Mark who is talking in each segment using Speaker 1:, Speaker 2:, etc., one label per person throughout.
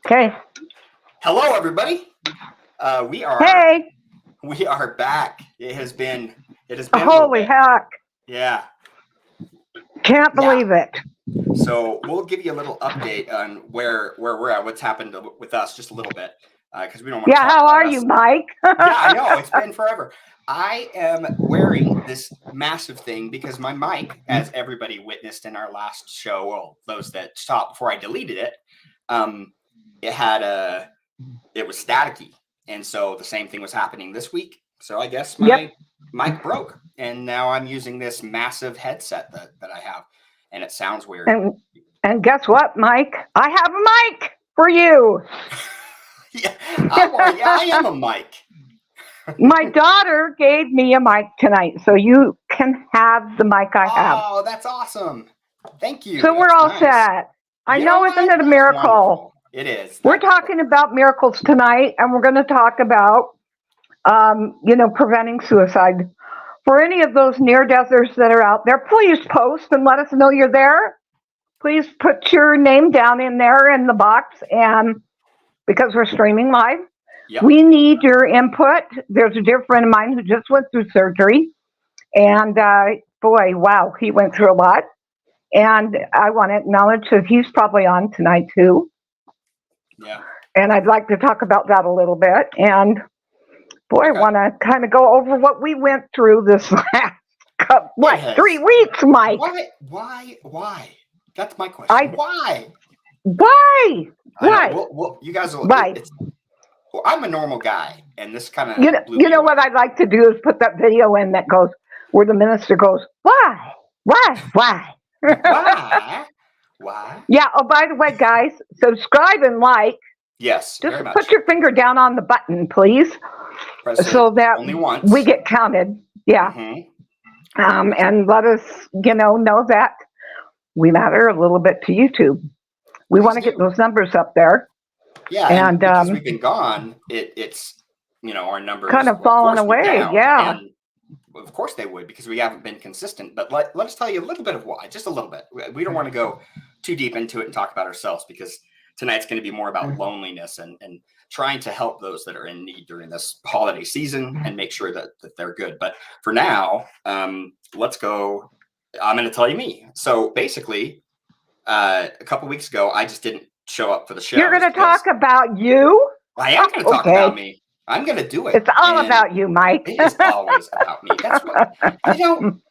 Speaker 1: Okay.
Speaker 2: Hello, everybody. We are back. It has been
Speaker 1: Holy heck.
Speaker 2: Yeah.
Speaker 1: Can't believe it.
Speaker 2: So we'll give you a little update on where we're at, what's happened with us, just a little bit, because we don't want to talk
Speaker 1: how
Speaker 2: about
Speaker 1: are
Speaker 2: us.
Speaker 1: you, Mike?
Speaker 2: Yeah, I know. It's been forever. I am wearing this massive thing because my mic, as everybody witnessed in our last show, well, those that stopped before I deleted it, it was staticky. And so the same thing was happening this week. So I guess my mic broke. And now I'm using this massive headset that I have. And it sounds weird.
Speaker 1: And guess what, Mike? I have a mic for you.
Speaker 2: I am a mic.
Speaker 1: My daughter gave me a mic tonight, so you can have the mic I have.
Speaker 2: Oh, that's awesome. Thank you.
Speaker 1: So we're all set. I know, isn't it a miracle?
Speaker 2: Wonderful. It is.
Speaker 1: We're talking about miracles tonight, and we're going to talk about, preventing suicide. For any of those near-deathers that are out there, please post and let us know you're there. Please put your name down in there in the box, and because we're streaming live, we need your input. There's a dear friend of mine who just went through surgery, and he went through a lot. And I want to acknowledge that he's probably on tonight too.
Speaker 2: Yeah.
Speaker 1: And I'd like to talk about that a little bit. And I want to kind of go over what we went through this last 3 weeks, Mike.
Speaker 2: Why? That's my question. Why?
Speaker 1: Why?
Speaker 2: Well, you guys will.
Speaker 1: Why?
Speaker 2: I'm a normal guy, and this kind of.
Speaker 1: You know what I'd like to do is put that video in that goes where the minister goes, why?
Speaker 2: Why?
Speaker 1: Yeah. Oh, by the way, guys, subscribe and like.
Speaker 2: Yes.
Speaker 1: Just put your finger down on the button, please, so that we get counted. Yeah.
Speaker 2: Mm-hmm.
Speaker 1: And let us, know that we matter a little bit to YouTube. We want to get those numbers up there.
Speaker 2: Yeah. And because we've been gone, it's our numbers
Speaker 1: kind of fallen away. Yeah.
Speaker 2: And of course they would, because we haven't been consistent. But let's tell you a little bit of why, just a little bit. We don't want to go too deep into it and talk about ourselves, because tonight's going to be more about loneliness and trying to help those that are in need during this holiday season and make sure that they're good. But for now, let's go. I'm going to tell you me. So basically, a couple weeks ago, I just didn't show up for the show.
Speaker 1: You're going to talk about you?
Speaker 2: I am going to talk about me. I'm going to do it.
Speaker 1: It's all about you, Mike.
Speaker 2: It's always about me. That's what I don't.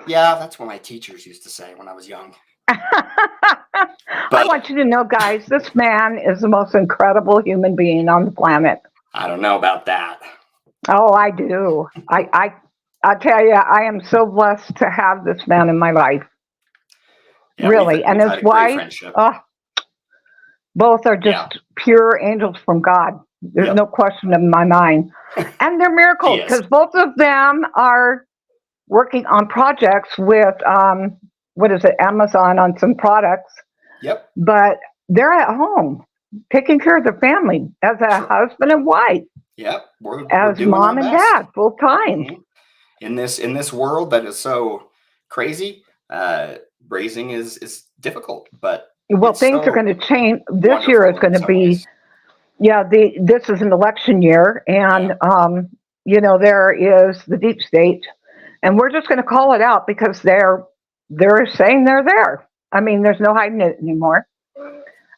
Speaker 2: Yeah, that's what my teachers used to say when I was young.
Speaker 1: I want you to know, guys, this man is the most incredible human being on the planet.
Speaker 2: I don't know about that.
Speaker 1: Oh, I do. I tell you, I am so blessed to have this man in my life.
Speaker 2: Yeah,
Speaker 1: really. And his wife, both are just pure angels from God. There's no question in my mind. And they're miracles, because both of them are working on projects with, Amazon on some products.
Speaker 2: Yep.
Speaker 1: But they're at home taking care of their family as a husband and wife.
Speaker 2: Yep.
Speaker 1: As mom and dad, full time.
Speaker 2: Mm-hmm. In this world that is so crazy, raising is difficult, but
Speaker 1: things are going to change. This year is going to be this is an election year, and there is the deep state, and we're just going to call it out because they're saying they're there. I mean, there's no hiding it anymore.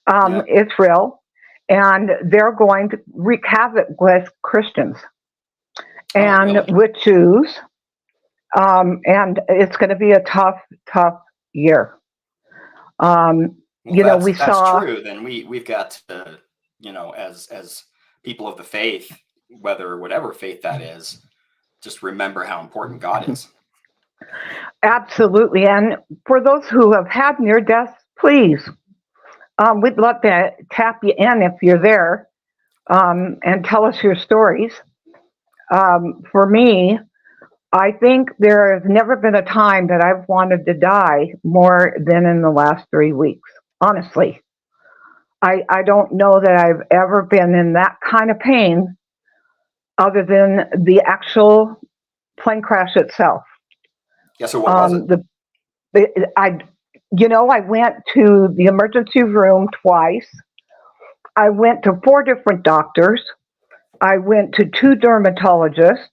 Speaker 1: It's real, and they're going to wreak havoc with Christians and with Jews, and it's going to be a tough year.
Speaker 2: That's true. Then we've got to, as people of the faith, whatever faith that is, just remember how important God is.
Speaker 1: Absolutely. And for those who have had near death, please, we'd love to tap you in if you're there, and tell us your stories. For me, I think there has never been a time that I've wanted to die more than in the last 3 weeks. Honestly, I don't know that I've ever been in that kind of pain other than the actual plane crash itself.
Speaker 2: Yeah, so what was it?
Speaker 1: I went to the emergency room twice. I went to 4 different doctors. I went to 2 dermatologists,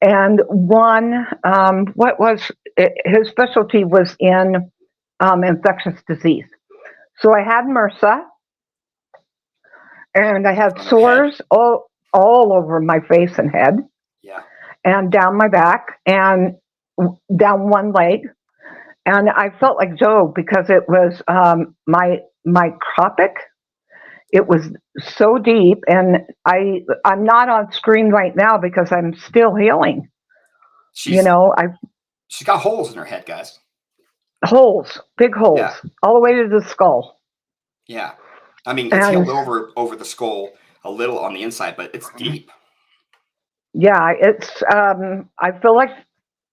Speaker 1: and one, his specialty was in infectious disease. So I had MRSA, and I had
Speaker 2: On the head.
Speaker 1: sores all over my face and head,
Speaker 2: Yeah.
Speaker 1: and down my back, and down one leg. And I felt like Job because it was my tropic. It was so deep, and I'm not on screen right now because I'm still healing.
Speaker 2: She's
Speaker 1: I
Speaker 2: she's got holes in her head, guys.
Speaker 1: holes, big holes,
Speaker 2: Yeah.
Speaker 1: all the way to the skull.
Speaker 2: Yeah. I mean, it's
Speaker 1: And
Speaker 2: healed over the skull a little on the inside, but it's deep.
Speaker 1: yeah, it's I feel like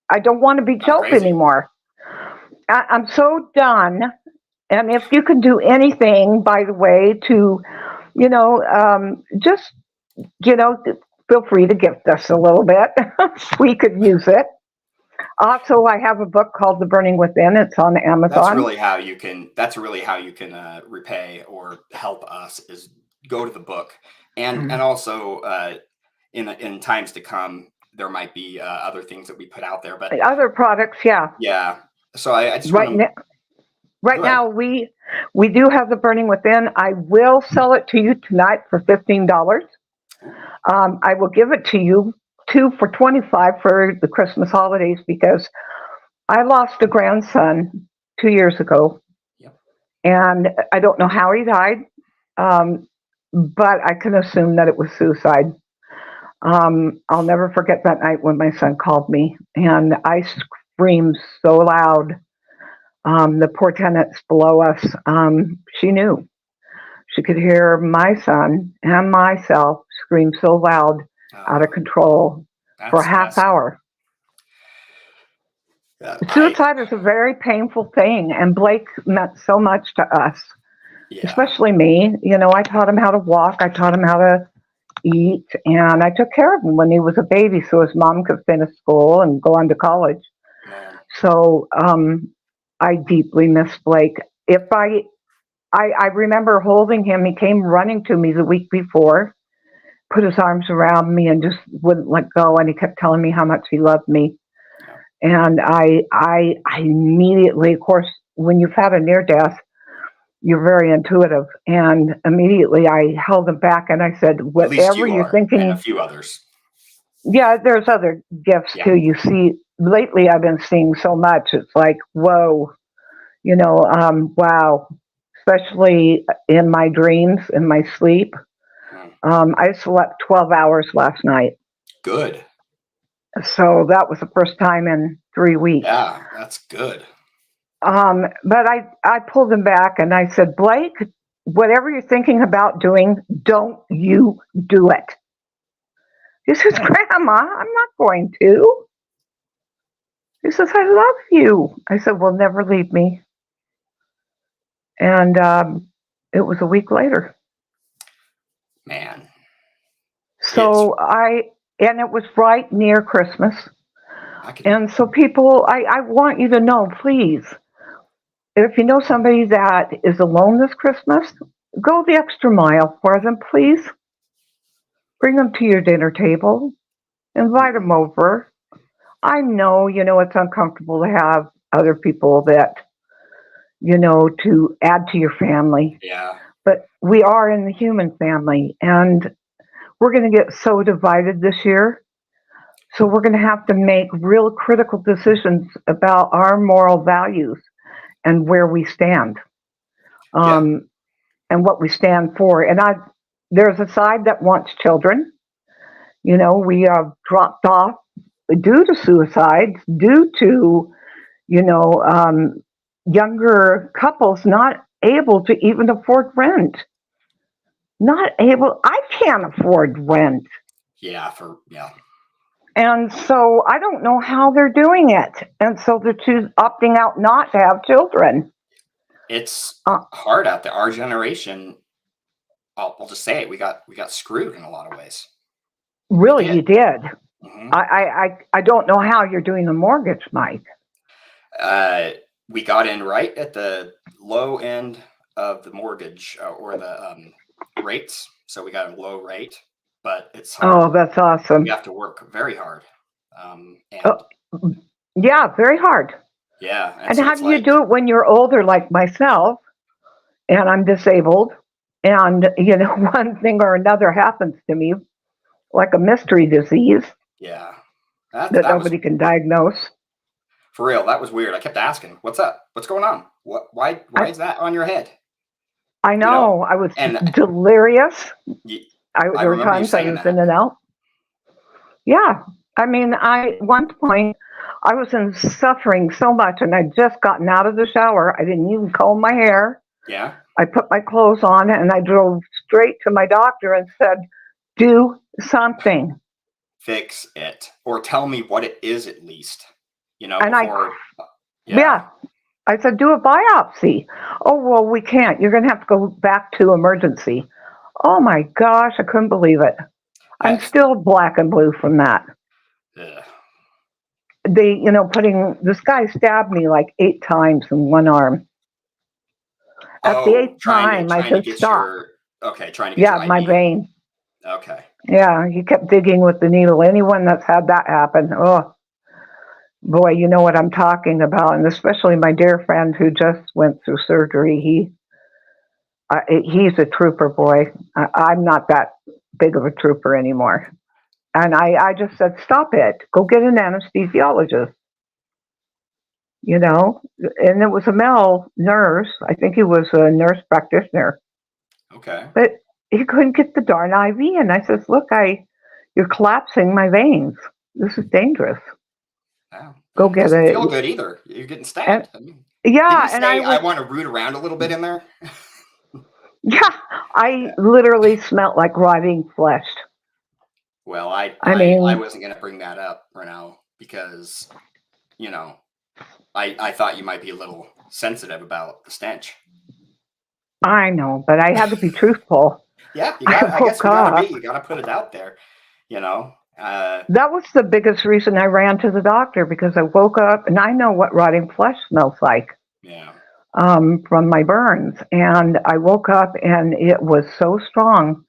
Speaker 1: I don't want to be
Speaker 2: Gone
Speaker 1: Job
Speaker 2: crazy.
Speaker 1: anymore. I'm so done. And if you can do anything, by the way, to just feel free to gift us a little bit. We could use it. Also, I have a book called The Burning Within. It's on Amazon.
Speaker 2: That's really how you can. That's really how you can repay or help us. Is go to the book, and also in times to come, there might be other things that we put out there. But
Speaker 1: Other products, yeah.
Speaker 2: yeah, so I just
Speaker 1: Right
Speaker 2: want
Speaker 1: now, right
Speaker 2: go ahead.
Speaker 1: now we do have The Burning Within. I will sell it to you tonight for $15. I will give it to you two for $25 for the Christmas holidays because I lost a grandson 2 years ago,
Speaker 2: Yep.
Speaker 1: and I don't know how he died, but I can assume that it was suicide. I'll never forget that night when my son called me, and I screamed so loud. The poor tenants below us, she knew. She could hear my son and myself scream so loud, out of control, for a half hour. Suicide is a very painful thing, and Blake meant so much to us, especially me. I taught him how to walk, I taught him how to eat, and I took care of him when he was a baby so his mom could finish school and go on to college.
Speaker 2: Man.
Speaker 1: So I deeply miss Blake. If I remember holding him, he came running to me the week before, put his arms around me and just wouldn't let go, and he kept telling me how much he loved me. And I immediately, of course, when you've had a near death, you're very intuitive. And immediately I held him back and I said, whatever you're thinking.
Speaker 2: And a few others.
Speaker 1: Yeah, there's other gifts too. You see, lately I've been seeing so much. It's like, whoa, wow. Especially in my dreams, in my sleep. I slept 12 hours last night.
Speaker 2: Good.
Speaker 1: So that was the first time in 3 weeks.
Speaker 2: Yeah, that's good.
Speaker 1: But I pulled him back and I said, Blake, whatever you're thinking about doing, don't you do it. He says, Grandma, I'm not going to. He says, I love you. I said, well, never leave me. And it was a week later.
Speaker 2: Man.
Speaker 1: So and it was right near Christmas. And so people, I want you to know, please, if you know somebody that is alone this Christmas, go the extra mile for them, please. Bring them to your dinner table. Invite them over. I know, it's uncomfortable to have other people that, to add to your family.
Speaker 2: Yeah.
Speaker 1: But we are in the human family, and we're going to get so divided this year. So we're going to have to make real critical decisions about our moral values and where we stand, and what we stand for. And there's a side that wants children. We have dropped off due to suicides, due to, younger couples not able to even afford rent. Not able. I can't afford rent.
Speaker 2: Yeah.
Speaker 1: And so I don't know how they're doing it. And so they're opting out not to have children.
Speaker 2: It's hard out there. Our generation, I'll just say it, we got screwed in a lot of ways.
Speaker 1: Really, you did. Mm-hmm. I don't know how you're doing the mortgage, Mike.
Speaker 2: We got in right at the low end of the mortgage or the rates, so we got a low rate, but it's hard.
Speaker 1: Oh, that's awesome.
Speaker 2: We have to work very hard. And
Speaker 1: Oh, yeah, very hard.
Speaker 2: yeah, and
Speaker 1: And
Speaker 2: so
Speaker 1: how
Speaker 2: it's
Speaker 1: do you
Speaker 2: like,
Speaker 1: do it when you're older, like myself, and I'm disabled, and one thing or another happens to me, like a mystery disease
Speaker 2: yeah, that
Speaker 1: that
Speaker 2: that was
Speaker 1: nobody can diagnose.
Speaker 2: for real. That was weird. I kept asking, "What's up? What's going on? Why
Speaker 1: I
Speaker 2: is that on your head?"
Speaker 1: I
Speaker 2: You know,
Speaker 1: know I was
Speaker 2: and
Speaker 1: delirious.
Speaker 2: y-
Speaker 1: There
Speaker 2: I
Speaker 1: were
Speaker 2: remember you
Speaker 1: times I
Speaker 2: saying
Speaker 1: was in
Speaker 2: that.
Speaker 1: and out. Yeah, I mean, at one point I was in suffering so much, and I'd just gotten out of the shower. I didn't even comb my hair.
Speaker 2: Yeah,
Speaker 1: I put my clothes on, and I drove straight to my doctor and said, "Do something."
Speaker 2: fix it, or tell me what it is at least.
Speaker 1: And
Speaker 2: Before. Yeah,
Speaker 1: yeah, I said, "Do a biopsy." "Oh, well, we can't. You're going to have to go back to emergency." Oh my gosh, I couldn't believe it. I'm
Speaker 2: I,
Speaker 1: still black and blue from that.
Speaker 2: ugh.
Speaker 1: This guy stabbed me like 8 times in one arm. At the
Speaker 2: Oh,
Speaker 1: eighth time, I
Speaker 2: trying to
Speaker 1: said,
Speaker 2: get
Speaker 1: "Stop."
Speaker 2: your okay, trying to get
Speaker 1: Yeah,
Speaker 2: your
Speaker 1: my
Speaker 2: ID.
Speaker 1: vein.
Speaker 2: Okay.
Speaker 1: Yeah, he kept digging with the needle. Anyone that's had that happen, oh boy, you know what I'm talking about. And especially my dear friend who just went through surgery. He's a trooper, boy. I'm not that big of a trooper anymore. And I just said, "Stop it. Go get an anesthesiologist." And it was a male nurse. I think he was a nurse practitioner,
Speaker 2: Okay.
Speaker 1: but he couldn't get the darn IV. And I says, "Look, you're collapsing my veins. This is dangerous.
Speaker 2: Wow.
Speaker 1: Go
Speaker 2: It
Speaker 1: get
Speaker 2: doesn't
Speaker 1: it."
Speaker 2: feel good either. You're getting
Speaker 1: And
Speaker 2: stabbed. I mean, did he
Speaker 1: yeah, and
Speaker 2: say I want to root around a little bit in there?
Speaker 1: yeah, I literally smelled like rotting flesh.
Speaker 2: Well, I
Speaker 1: I
Speaker 2: I, I
Speaker 1: mean,
Speaker 2: wasn't gonna bring that up, Ranelle, because you know I thought you might be a little sensitive about the stench.
Speaker 1: I know, but I had to be truthful.
Speaker 2: Yeah, you
Speaker 1: I
Speaker 2: got. I guess
Speaker 1: woke
Speaker 2: we gotta be.
Speaker 1: up.
Speaker 2: You gotta put it out there. You know.
Speaker 1: That was the biggest reason I ran to the doctor because I woke up and I know what rotting flesh smells like.
Speaker 2: Yeah.
Speaker 1: From my burns. And I woke up and it was so strong.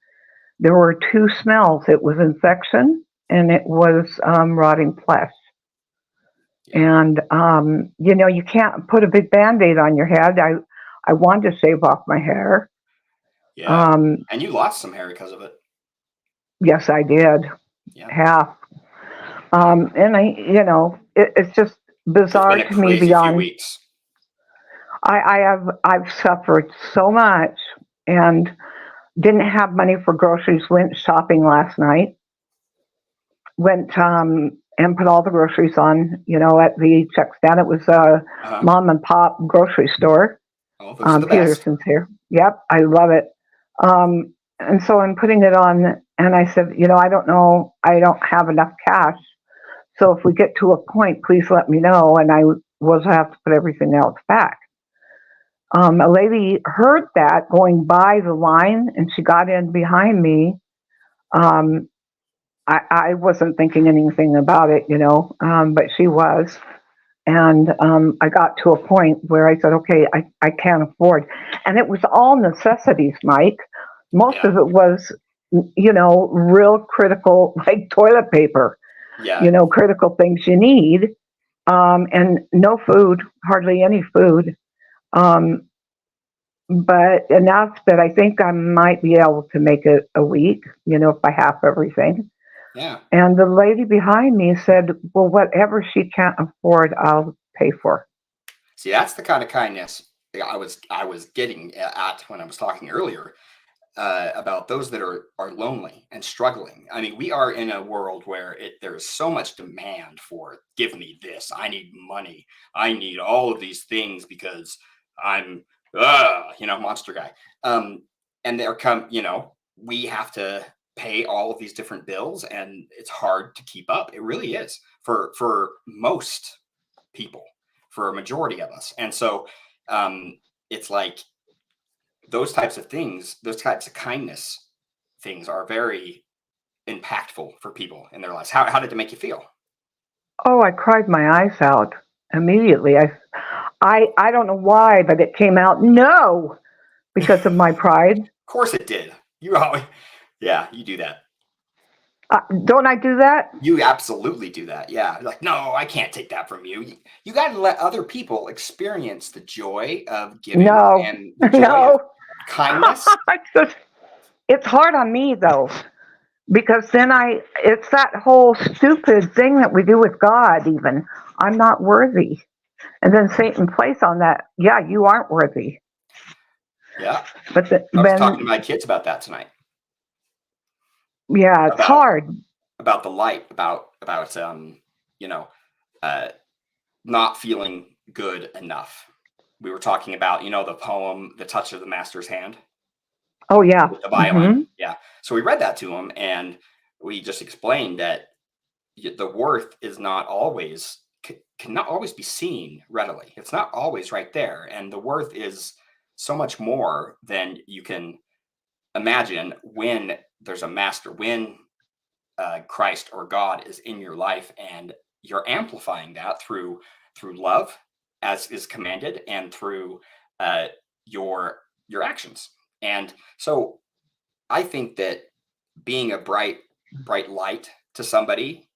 Speaker 1: There were two smells. It was infection and it was rotting flesh.
Speaker 2: Yeah.
Speaker 1: And, you can't put a big Band-Aid on your head. I wanted to shave off my hair.
Speaker 2: Yeah.
Speaker 1: Um,
Speaker 2: And you lost some hair because of it.
Speaker 1: yes, I did.
Speaker 2: Yeah.
Speaker 1: Half.
Speaker 2: Wow.
Speaker 1: And it's just
Speaker 2: It's been
Speaker 1: bizarre
Speaker 2: a
Speaker 1: to me
Speaker 2: crazy few
Speaker 1: beyond.
Speaker 2: weeks.
Speaker 1: I've suffered so much and didn't have money for groceries. Went shopping last night. Went and put all the groceries on. At the check stand. It was a
Speaker 2: Uh-huh.
Speaker 1: mom and pop grocery store.
Speaker 2: Oh, those are the best.
Speaker 1: Peterson's here. Yep, I love it. And so I'm putting it on, and I said, I don't know, I don't have enough cash. So if we get to a point, please let me know, and I will have to put everything else back. A lady heard that going by the line, and she got in behind me. Um, I wasn't thinking anything about it, but she was. And I got to a point where I said, okay, I can't afford. And it was all necessities, Mike. Most
Speaker 2: Yeah.
Speaker 1: of it was, real critical, like toilet paper,
Speaker 2: Yeah.
Speaker 1: critical things you need. And no food, hardly any food. Um, but enough that I think I might be able to make it a week, if I have everything.
Speaker 2: Yeah.
Speaker 1: And the lady behind me said, well, whatever she can't afford, I'll pay for.
Speaker 2: See, that's the kind of kindness I was getting at when I was talking earlier about those that are lonely and struggling. I mean, we are in a world where there is so much demand for give me this. I need money. I need all of these things because I'm monster guy. And we have to pay all of these different bills and it's hard to keep up. It really is for most people, for a majority of us. And so it's like those types of things, those types of kindness things are very impactful for people in their lives. How did it make you feel?
Speaker 1: Oh, I cried my eyes out immediately. I don't know why, but it came out no because of my pride.
Speaker 2: Of course it did. You always, yeah, you do that.
Speaker 1: Don't I do that?
Speaker 2: You absolutely do that. Yeah. Like, no, I can't take that from you. You got to let other people experience the joy of giving
Speaker 1: No,
Speaker 2: and the joy of
Speaker 1: no.
Speaker 2: kindness.
Speaker 1: It's hard on me though, because then it's that whole stupid thing that we do with God. Even I'm not worthy, and then Satan plays on that. Yeah, you aren't worthy.
Speaker 2: Yeah.
Speaker 1: But
Speaker 2: I was talking to
Speaker 1: then,
Speaker 2: my kids about that tonight.
Speaker 1: yeah, it's
Speaker 2: About
Speaker 1: hard.
Speaker 2: about the light, about you know, uh, not feeling good enough. We were talking about, the poem, The Touch of the Master's Hand,
Speaker 1: Oh yeah.
Speaker 2: with the violin.
Speaker 1: Hmm.
Speaker 2: Yeah. So we read that to them, and we just explained that the worth is not always, cannot always be seen readily. It's not always right there. And the worth is so much more than you can imagine when there's a master, when Christ or God is in your life, and you're amplifying that through love, as is commanded, and through uh, your actions. And so I think that being a bright light to somebody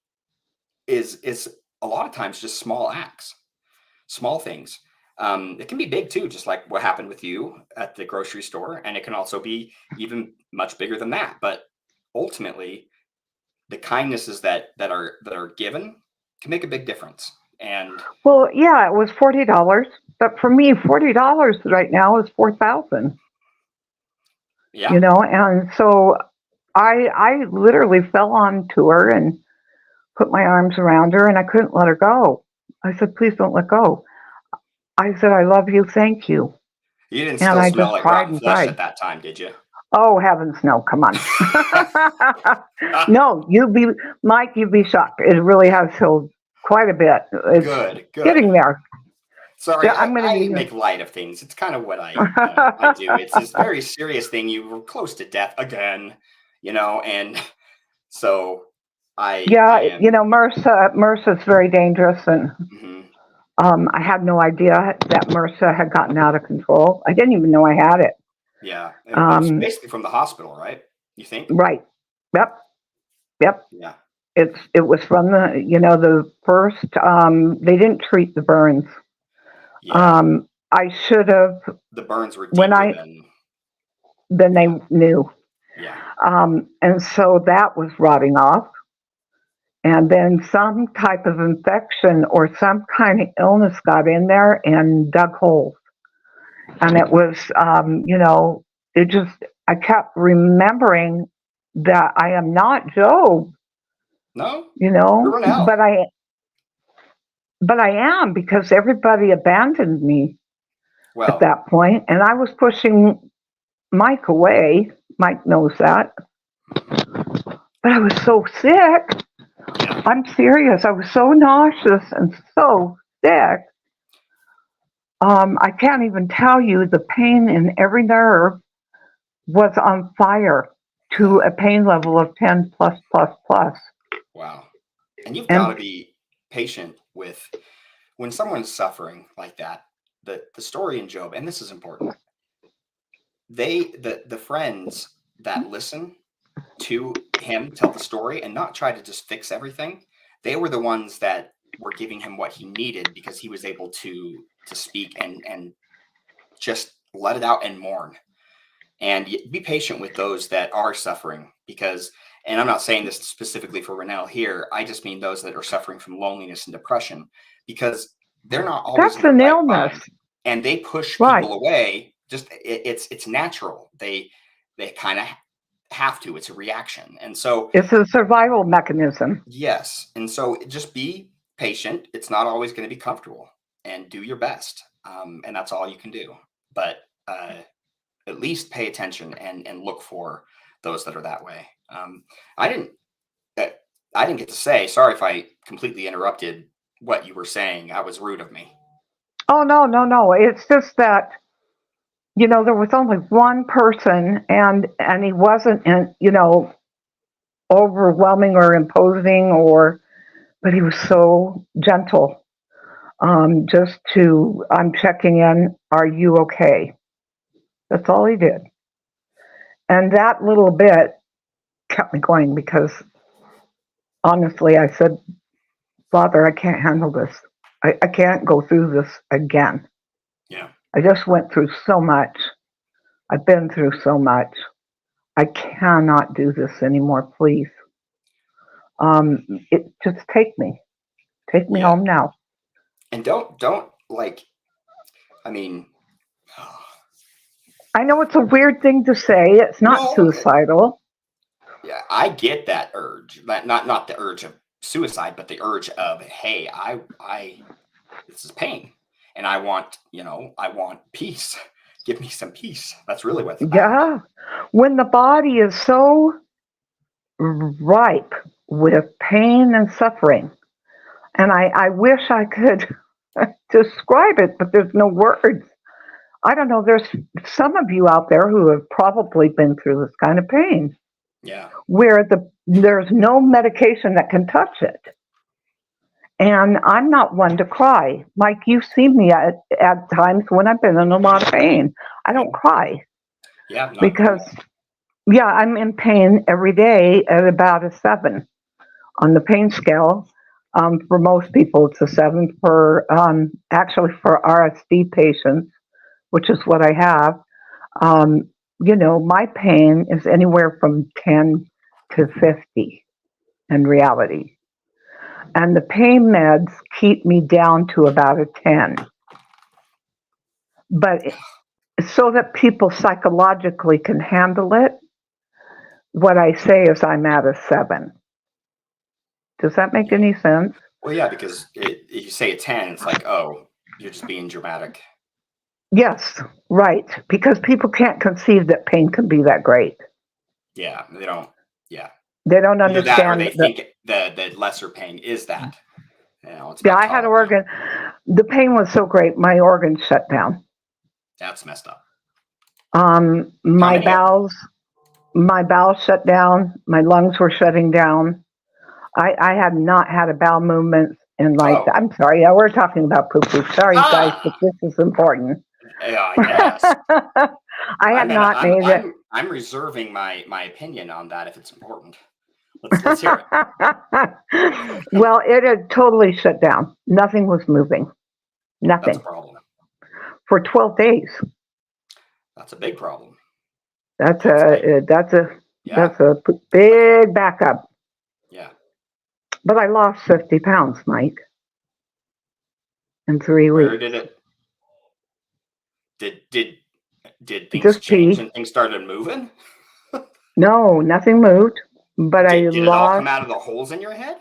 Speaker 2: is a lot of times just small acts, small things. It can be big too, just like what happened with you at the grocery store, and it can also be even much bigger than that. But ultimately, the kindnesses that are given can make a big difference. And
Speaker 1: Well, yeah, it was $40, but for me, $40 right now is 4,000.
Speaker 2: yeah,
Speaker 1: And so I literally fell onto her and put my arms around her, and I couldn't let her go. I said, "Please don't let go." I said, "I love you, thank you,"
Speaker 2: you didn't
Speaker 1: and
Speaker 2: still
Speaker 1: I
Speaker 2: smell
Speaker 1: just
Speaker 2: like
Speaker 1: cried
Speaker 2: rotten
Speaker 1: and
Speaker 2: flesh
Speaker 1: cried.
Speaker 2: at that time, did you?
Speaker 1: Oh heavens, no! Come on. No, Mike, you'd be shocked. It really has healed quite a bit. It's
Speaker 2: Good, good.
Speaker 1: getting there.
Speaker 2: Sorry,
Speaker 1: Yeah,
Speaker 2: I,
Speaker 1: I'm going to
Speaker 2: I
Speaker 1: be.
Speaker 2: make light of things. It's kind of what I do. It's this very serious thing. You were close to death again, and so I
Speaker 1: Yeah,
Speaker 2: am.
Speaker 1: MRSA is very dangerous, and
Speaker 2: Mhm.
Speaker 1: I had no idea that MRSA had gotten out of control. I didn't even know I had it.
Speaker 2: Yeah, it was
Speaker 1: Um,
Speaker 2: basically from the hospital, right? You think?
Speaker 1: right. Yep. Yep.
Speaker 2: Yeah,
Speaker 1: It was from the first. They didn't treat the burns.
Speaker 2: yeah.
Speaker 1: I should have
Speaker 2: The burns were
Speaker 1: when
Speaker 2: deeper
Speaker 1: I
Speaker 2: than.
Speaker 1: then they
Speaker 2: Yeah,
Speaker 1: knew.
Speaker 2: yeah,
Speaker 1: And so that was rotting off. And then some type of infection or some kind of illness got in there and dug holes. And it was, it just, I kept remembering that I am not Job,
Speaker 2: no, you're Ranelle.
Speaker 1: but I am, because everybody abandoned me at
Speaker 2: Well,
Speaker 1: that point, and I was pushing Mike away. Mike knows that. But I was so sick.
Speaker 2: yeah,
Speaker 1: I'm serious. I was so nauseous and so sick. I can't even tell you, the pain in every nerve was on fire to a pain level of 10 plus plus plus.
Speaker 2: wow. And you've got to
Speaker 1: And
Speaker 2: be patient with when someone's suffering like that. The story in Job, and this is important. The friends that listen to him tell the story and not try to just fix everything, they were the ones that were giving him what he needed, because he was able to speak and just let it out and mourn. And be patient with those that are suffering, because, and I'm not saying this specifically for Ranelle here, I just mean those that are suffering from loneliness and depression, because they're not always
Speaker 1: that's
Speaker 2: in their
Speaker 1: an
Speaker 2: right
Speaker 1: illness,
Speaker 2: mind, and they push
Speaker 1: right?
Speaker 2: people away. Just it's natural. They kind of have to. It's a reaction. And so
Speaker 1: It's a survival mechanism.
Speaker 2: yes, and so just be patient. It's not always going to be comfortable, and do your best, and that's all you can do. But at least pay attention and look for those that are that way. I didn't uh, I didn't get to say, sorry if I completely interrupted what you were saying. That was rude of me.
Speaker 1: Oh no, no, no. It's just that there was only one person, and he wasn't, overwhelming or imposing, but he was so gentle. I'm checking in. Are you okay? That's all he did. And that little bit kept me going because honestly, I said, Father, I can't handle this. I can't go through this again.
Speaker 2: Yeah.
Speaker 1: I just went through so much. I've been through so much. I cannot do this anymore, please. It just take me
Speaker 2: Yeah.
Speaker 1: home now.
Speaker 2: And don't like, I mean,
Speaker 1: I know it's a weird thing to say. It's not
Speaker 2: no,
Speaker 1: suicidal.
Speaker 2: yeah, I get that urge, but not the urge of suicide, but the urge of, hey, I this is pain, and I want, I want peace. Give me some peace. That's really what's about.
Speaker 1: Yeah. When the body is so ripe with pain and suffering, and I wish I could describe it, but there's no words. I don't know. There's some of you out there who have probably been through this kind of pain
Speaker 2: Yeah.
Speaker 1: where there's no medication that can touch it. And I'm not one to cry. Mike, you've seen me at times when I've been in a lot of pain. I don't cry
Speaker 2: Yeah.
Speaker 1: because, yeah, I'm in pain every day at about a 7 on the pain scale. For most people, it's a 7. Actually, for RSD patients, which is what I have, my pain is anywhere from 10 to 50 in reality. And the pain meds keep me down to about a 10. But so that people psychologically can handle it, what I say is I'm at a 7. Does that make any sense?
Speaker 2: Well, yeah, because you say a 10, it's like, oh, you're just being dramatic.
Speaker 1: Yes, right. Because people can't conceive that pain can be that great.
Speaker 2: Yeah, they don't. Yeah,
Speaker 1: They don't
Speaker 2: either that or
Speaker 1: understand
Speaker 2: they think the lesser pain is that. It's
Speaker 1: Yeah,
Speaker 2: about
Speaker 1: I had
Speaker 2: tolerance.
Speaker 1: the pain was so great, my organs shut down.
Speaker 2: That's messed up. How
Speaker 1: My
Speaker 2: many of them?
Speaker 1: bowels shut down. My lungs were shutting down. I had not had a bowel movement in
Speaker 2: Oh,
Speaker 1: I'm sorry, yeah, we're talking about poo poo. Sorry, guys, but
Speaker 2: ah,
Speaker 1: this is important.
Speaker 2: yeah, I guess.
Speaker 1: I had not made it.
Speaker 2: I'm reserving my opinion on that if it's important. Let's hear it.
Speaker 1: Well, it had totally shut down. Nothing was moving.
Speaker 2: That's a
Speaker 1: Nothing
Speaker 2: problem.
Speaker 1: for 12 days.
Speaker 2: That's a big problem.
Speaker 1: That's
Speaker 2: That's big. Yeah.
Speaker 1: that's a big backup.
Speaker 2: Yeah.
Speaker 1: But I lost 50 pounds, Mike, in 3
Speaker 2: Where
Speaker 1: weeks.
Speaker 2: did it? Did things
Speaker 1: Just
Speaker 2: change
Speaker 1: pee.
Speaker 2: and things started moving?
Speaker 1: No, nothing moved. But I
Speaker 2: Did it all come
Speaker 1: lost.
Speaker 2: out of the holes in your head?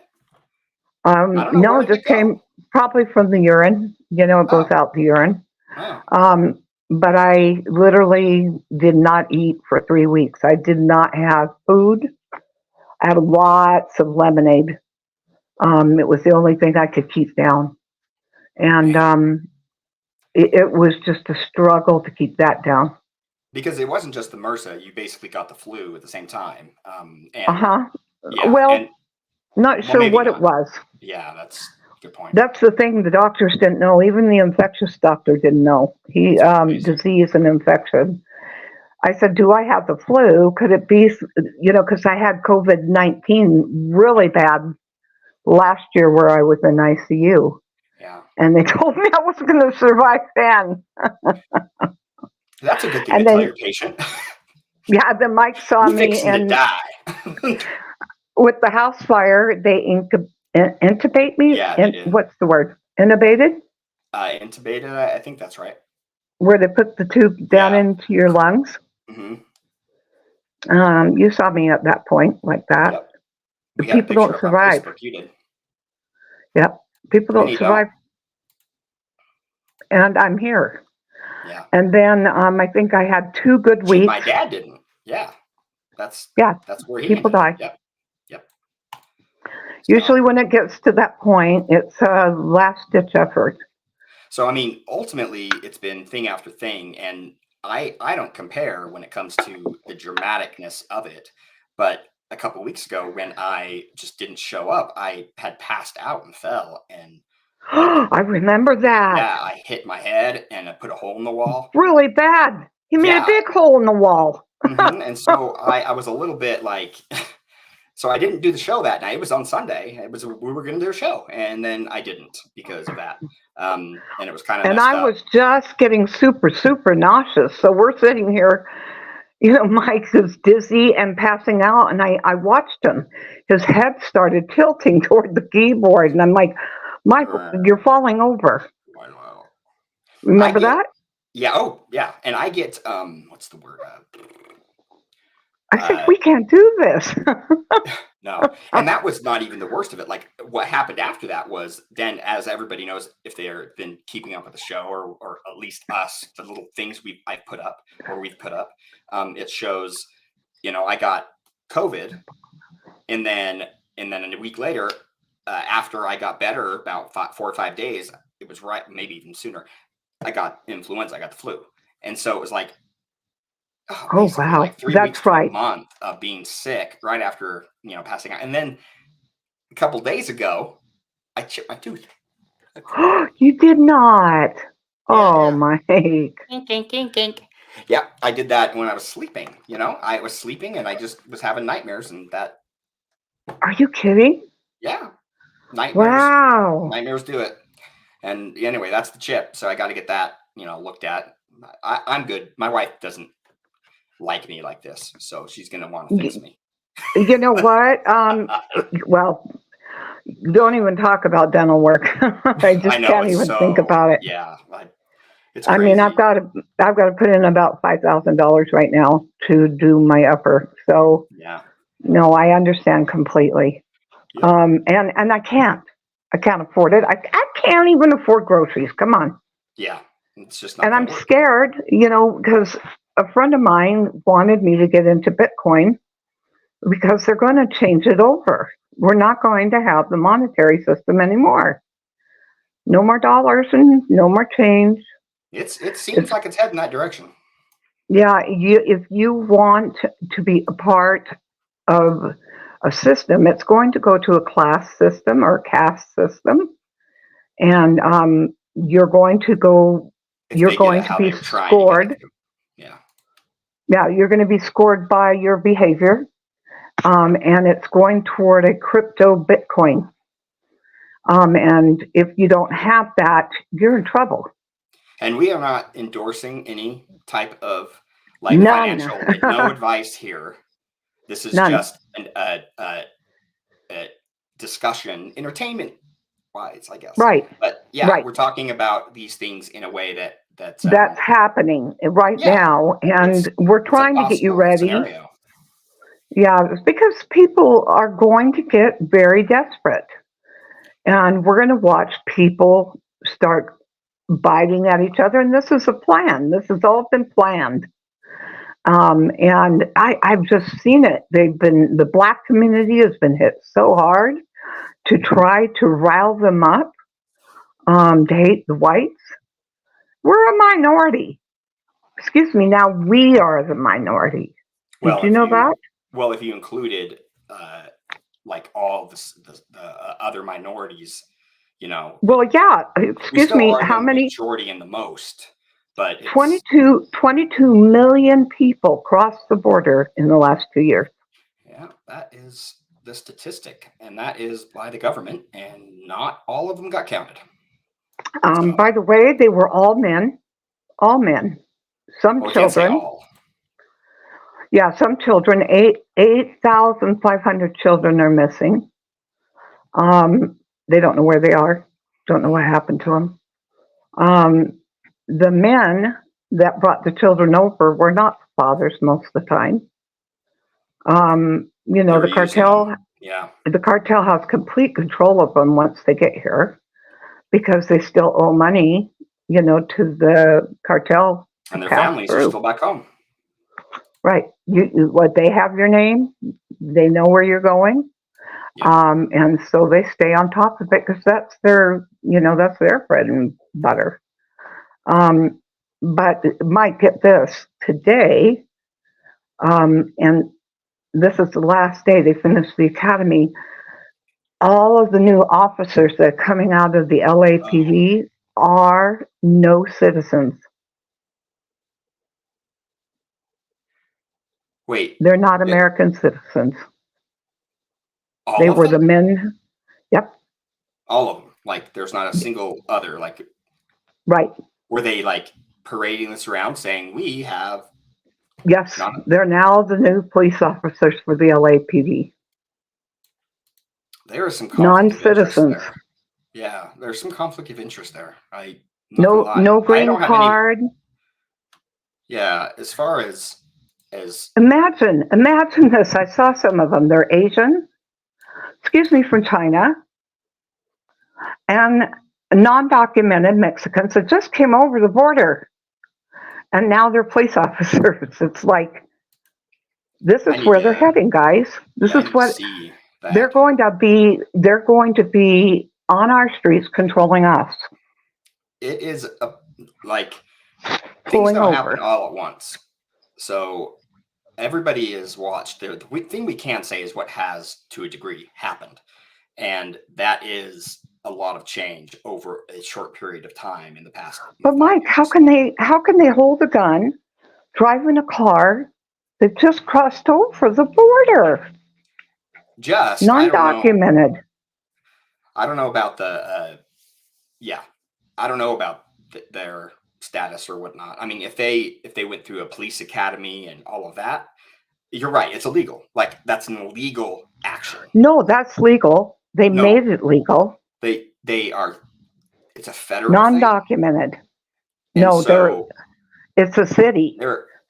Speaker 2: I don't know.
Speaker 1: No,
Speaker 2: Where
Speaker 1: it
Speaker 2: did
Speaker 1: just
Speaker 2: it go?
Speaker 1: came probably from the urine. It goes
Speaker 2: Oh,
Speaker 1: out the urine.
Speaker 2: oh,
Speaker 1: But I literally did not eat for 3 weeks. I did not have food. I had lots of lemonade. It was the only thing I could keep down. And
Speaker 2: man.
Speaker 1: it was just a struggle to keep that down.
Speaker 2: Because it wasn't just the MRSA. You basically got the flu at the same time.
Speaker 1: Uh
Speaker 2: And
Speaker 1: huh.
Speaker 2: yeah, and
Speaker 1: Well, not
Speaker 2: well,
Speaker 1: sure
Speaker 2: maybe
Speaker 1: what it
Speaker 2: not.
Speaker 1: was.
Speaker 2: Yeah, that's a good point.
Speaker 1: That's the thing the doctors didn't know. Even the infectious doctor didn't know. He
Speaker 2: That's crazy.
Speaker 1: disease and infection. I said, "Do I have the flu? Could it be? Because I had COVID-19 really bad last year, where I was in ICU,
Speaker 2: Yeah,
Speaker 1: and they told me I wasn't going to survive then."
Speaker 2: that's a good thing to
Speaker 1: And
Speaker 2: tell
Speaker 1: then,
Speaker 2: your patient.
Speaker 1: yeah, then Mike saw
Speaker 2: You're
Speaker 1: me,
Speaker 2: fixing to
Speaker 1: and
Speaker 2: die.
Speaker 1: with the house fire, they intubate me.
Speaker 2: Yeah, they
Speaker 1: And
Speaker 2: did.
Speaker 1: what's the word? Intubated,
Speaker 2: Intubated. I think that's right.
Speaker 1: where they put the tube down
Speaker 2: Yeah.
Speaker 1: into your lungs.
Speaker 2: Hmm.
Speaker 1: You saw me at that point like that.
Speaker 2: Yep. We had a
Speaker 1: People
Speaker 2: picture
Speaker 1: don't
Speaker 2: up on
Speaker 1: survive.
Speaker 2: Facebook. You did.
Speaker 1: Yep. People don't
Speaker 2: Many don't.
Speaker 1: survive. And I'm here.
Speaker 2: Yeah.
Speaker 1: And then I think I had 2 good
Speaker 2: Shit, my
Speaker 1: weeks.
Speaker 2: dad didn't. Yeah. That's
Speaker 1: Yeah,
Speaker 2: where he
Speaker 1: people
Speaker 2: ended up.
Speaker 1: die.
Speaker 2: Yep. Yep.
Speaker 1: Usually,
Speaker 2: So,
Speaker 1: when it gets to that point, it's a last ditch effort.
Speaker 2: I mean, ultimately, it's been thing after thing, and I don't compare when it comes to the dramaticness of it. But a couple weeks ago, when I just didn't show up, I had passed out and fell, and like,
Speaker 1: I remember that.
Speaker 2: yeah, I hit my head and I put a hole in the wall.
Speaker 1: Really bad. He made a
Speaker 2: Yeah,
Speaker 1: big hole in the wall.
Speaker 2: And so I was a little bit like, so I didn't do the show that night. It was on Sunday. We were going to do a show, and then I didn't because of that. And it was kind of
Speaker 1: And
Speaker 2: messed
Speaker 1: I
Speaker 2: up.
Speaker 1: was just getting super, super nauseous. So we're sitting here, Mike is dizzy and passing out. And I watched him. His head started tilting toward the keyboard. And I'm like, Mike, you're falling over.
Speaker 2: I
Speaker 1: Remember
Speaker 2: get,
Speaker 1: that?
Speaker 2: yeah, oh yeah, and I get what's the word?
Speaker 1: I said, we can't do this.
Speaker 2: No, and that was not even the worst of it. Like what happened after that was then, as everybody knows, if they've been keeping up with the show, or at least us, the little things we've put up, it shows. I got COVID, and then a week later, after I got better, about 4 or 5 days, it was maybe even sooner. I got influenza. I got the flu, and so it was like,
Speaker 1: Oh, wow.
Speaker 2: like 3 weeks to a month of being sick right after passing out. And then a couple days ago, I chipped my tooth.
Speaker 1: You did not. Oh, Mike.
Speaker 2: Kink. Yeah, I did that when I was sleeping. I was sleeping and I just was having nightmares, and that.
Speaker 1: Are you kidding?
Speaker 2: Yeah, nightmares.
Speaker 1: Wow.
Speaker 2: Nightmares do it. And anyway, that's the chip. So I got to get that looked at. I'm good. My wife doesn't like me like this, so she's gonna want to fix me.
Speaker 1: You know what? Well, don't even talk about dental work. I just can't even think about it.
Speaker 2: Yeah, it's crazy.
Speaker 1: I mean, I've got to put in about $5,000 right now to do my upper. So
Speaker 2: yeah,
Speaker 1: no, I understand completely.
Speaker 2: Yeah.
Speaker 1: And I can't afford it. I can't even afford groceries. Come on.
Speaker 2: Yeah, it's just not.
Speaker 1: And I'm scared, because a friend of mine wanted me to get into Bitcoin because they're going to change it over. We're not going to have the monetary system anymore. No more dollars and no more change.
Speaker 2: It seems like it's heading that direction.
Speaker 1: Yeah, if you want to be a part of a system, it's going to go to a class system or caste system, and you're going to go. You're going to be scored. Yeah, you're going to be scored by your behavior, and it's going toward a crypto Bitcoin. And if you don't have that, you're in trouble.
Speaker 2: And we are not endorsing any type of financial, no advice here. This is just a discussion, entertainment wise, I guess.
Speaker 1: Right.
Speaker 2: But yeah, we're talking about these things in a way that's
Speaker 1: happening right now, and we're trying to get you ready.
Speaker 2: Scenario.
Speaker 1: Yeah, because people are going to get very desperate, and we're going to watch people start biting at each other. And this is a plan. This has all been planned. And I've just seen it. The Black community has been hit so hard to try to rile them up, to hate the whites. We're a minority. Excuse me. Now we are the minority. Did you know that?
Speaker 2: Well, if you included all the other minorities,
Speaker 1: Well, yeah. Excuse me. How many?
Speaker 2: Majority and the most, but
Speaker 1: 22 million people crossed the border in the last 2 years.
Speaker 2: Yeah, that is the statistic, and that is by the government, and not all of them got counted.
Speaker 1: By the way, they were all men. All men. Some children. Yeah, some children. 8,500 children are missing. They don't know where they are. Don't know what happened to them. The men that brought the children over were not fathers most of the time. The cartel. The cartel has complete control of them once they get here, because they still owe money, to the cartel.
Speaker 2: And their families are still back home.
Speaker 1: Right. They have your name. They know where you're going. Yeah. And so they stay on top of it because that's their bread and butter. But Mike, get this, today, and this is the last day they finished the academy, all of the new officers that are coming out of the LAPD are no citizens.
Speaker 2: Wait,
Speaker 1: They're not
Speaker 2: it,
Speaker 1: American citizens. They
Speaker 2: all of
Speaker 1: were the
Speaker 2: them?
Speaker 1: men. Yep,
Speaker 2: All of them. Like, there's not a single other. Like,
Speaker 1: right.
Speaker 2: were they like parading this around saying we have
Speaker 1: Yes,
Speaker 2: not?
Speaker 1: they're now the new police officers for the LAPD.
Speaker 2: There is some conflict of interest
Speaker 1: Non-citizens.
Speaker 2: there. Yeah, there's some conflict of interest there. I'm not gonna
Speaker 1: No,
Speaker 2: lie.
Speaker 1: no
Speaker 2: I
Speaker 1: green
Speaker 2: don't have any.
Speaker 1: card.
Speaker 2: Yeah, as far as
Speaker 1: Imagine this. I saw some of them. They're Asian, excuse me, from China, and non-documented Mexicans that just came over the border, and now they're police officers. It's like this
Speaker 2: I
Speaker 1: is
Speaker 2: need
Speaker 1: where they're
Speaker 2: to.
Speaker 1: heading, guys. This
Speaker 2: Yeah, I
Speaker 1: is
Speaker 2: need to
Speaker 1: what
Speaker 2: see
Speaker 1: they're
Speaker 2: that.
Speaker 1: going to be. They're going to be on our streets, controlling us,
Speaker 2: It is like things
Speaker 1: pulling
Speaker 2: don't happen
Speaker 1: over.
Speaker 2: all at once. So everybody is watched. The thing we can say is what has, to a degree, happened, and that is a lot of change over a short period of time in the past
Speaker 1: But
Speaker 2: 5
Speaker 1: Mike, how
Speaker 2: years.
Speaker 1: can they? How can they hold a gun, driving a car that just crossed over the border,
Speaker 2: Just I don't know.
Speaker 1: non-documented?
Speaker 2: I don't know about the yeah. I don't know about their status or whatnot. I mean, if they went through a police academy and all of that, you're right. It's illegal. Like, that's an illegal action.
Speaker 1: No, that's legal. They
Speaker 2: No,
Speaker 1: made it legal.
Speaker 2: they are. It's a federal thing,
Speaker 1: Non-documented.
Speaker 2: and
Speaker 1: No, they're.
Speaker 2: so
Speaker 1: It's a city,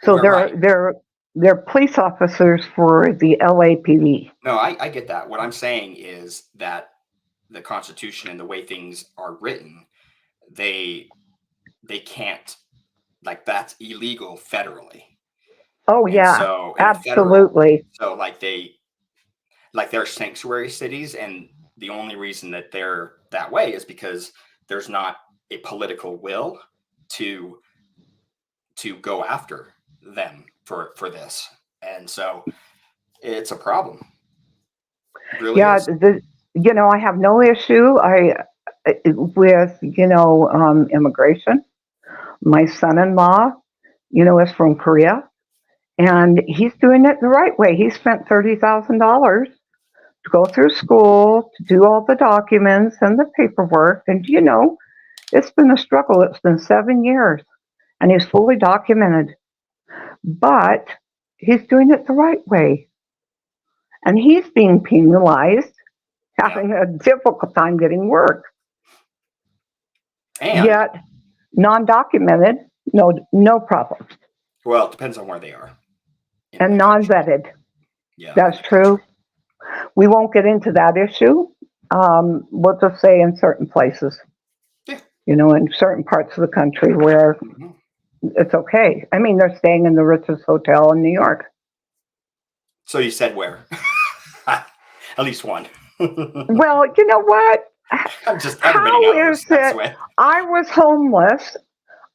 Speaker 1: so
Speaker 2: we're right.
Speaker 1: they're police officers for the LAPD.
Speaker 2: No, I get that. What I'm saying is that the Constitution and the way things are written, they they can't, like, that's illegal federally.
Speaker 1: Oh
Speaker 2: And
Speaker 1: yeah,
Speaker 2: so in a federal,
Speaker 1: absolutely.
Speaker 2: so like they're sanctuary cities, and the only reason that they're that way is because there's not a political will to go after them for this. And so it's a problem. It really
Speaker 1: Yeah,
Speaker 2: is.
Speaker 1: I have no issue. With immigration. My son-in-law, is from Korea, and he's doing it the right way. He spent $30,000 to go through school, to do all the documents and the paperwork. And, it's been a struggle. It's been 7 years, and he's fully documented. But he's doing it the right way. And he's being penalized,
Speaker 2: Yeah.
Speaker 1: having a difficult time getting work.
Speaker 2: And
Speaker 1: Yet, non-documented, no problem.
Speaker 2: well, it depends on where they are in
Speaker 1: And
Speaker 2: the country.
Speaker 1: non-vetted.
Speaker 2: Yeah,
Speaker 1: That's
Speaker 2: in the
Speaker 1: true.
Speaker 2: country.
Speaker 1: We won't get into that issue. We'll just say in certain places,
Speaker 2: Yeah.
Speaker 1: in certain parts of the country where
Speaker 2: Mhm.
Speaker 1: it's okay. I mean, they're staying in the richest hotel in New York.
Speaker 2: So you said where? At least one.
Speaker 1: Well, you know what?
Speaker 2: Everybody
Speaker 1: How
Speaker 2: knows
Speaker 1: is
Speaker 2: that's the
Speaker 1: it?
Speaker 2: way.
Speaker 1: I was homeless.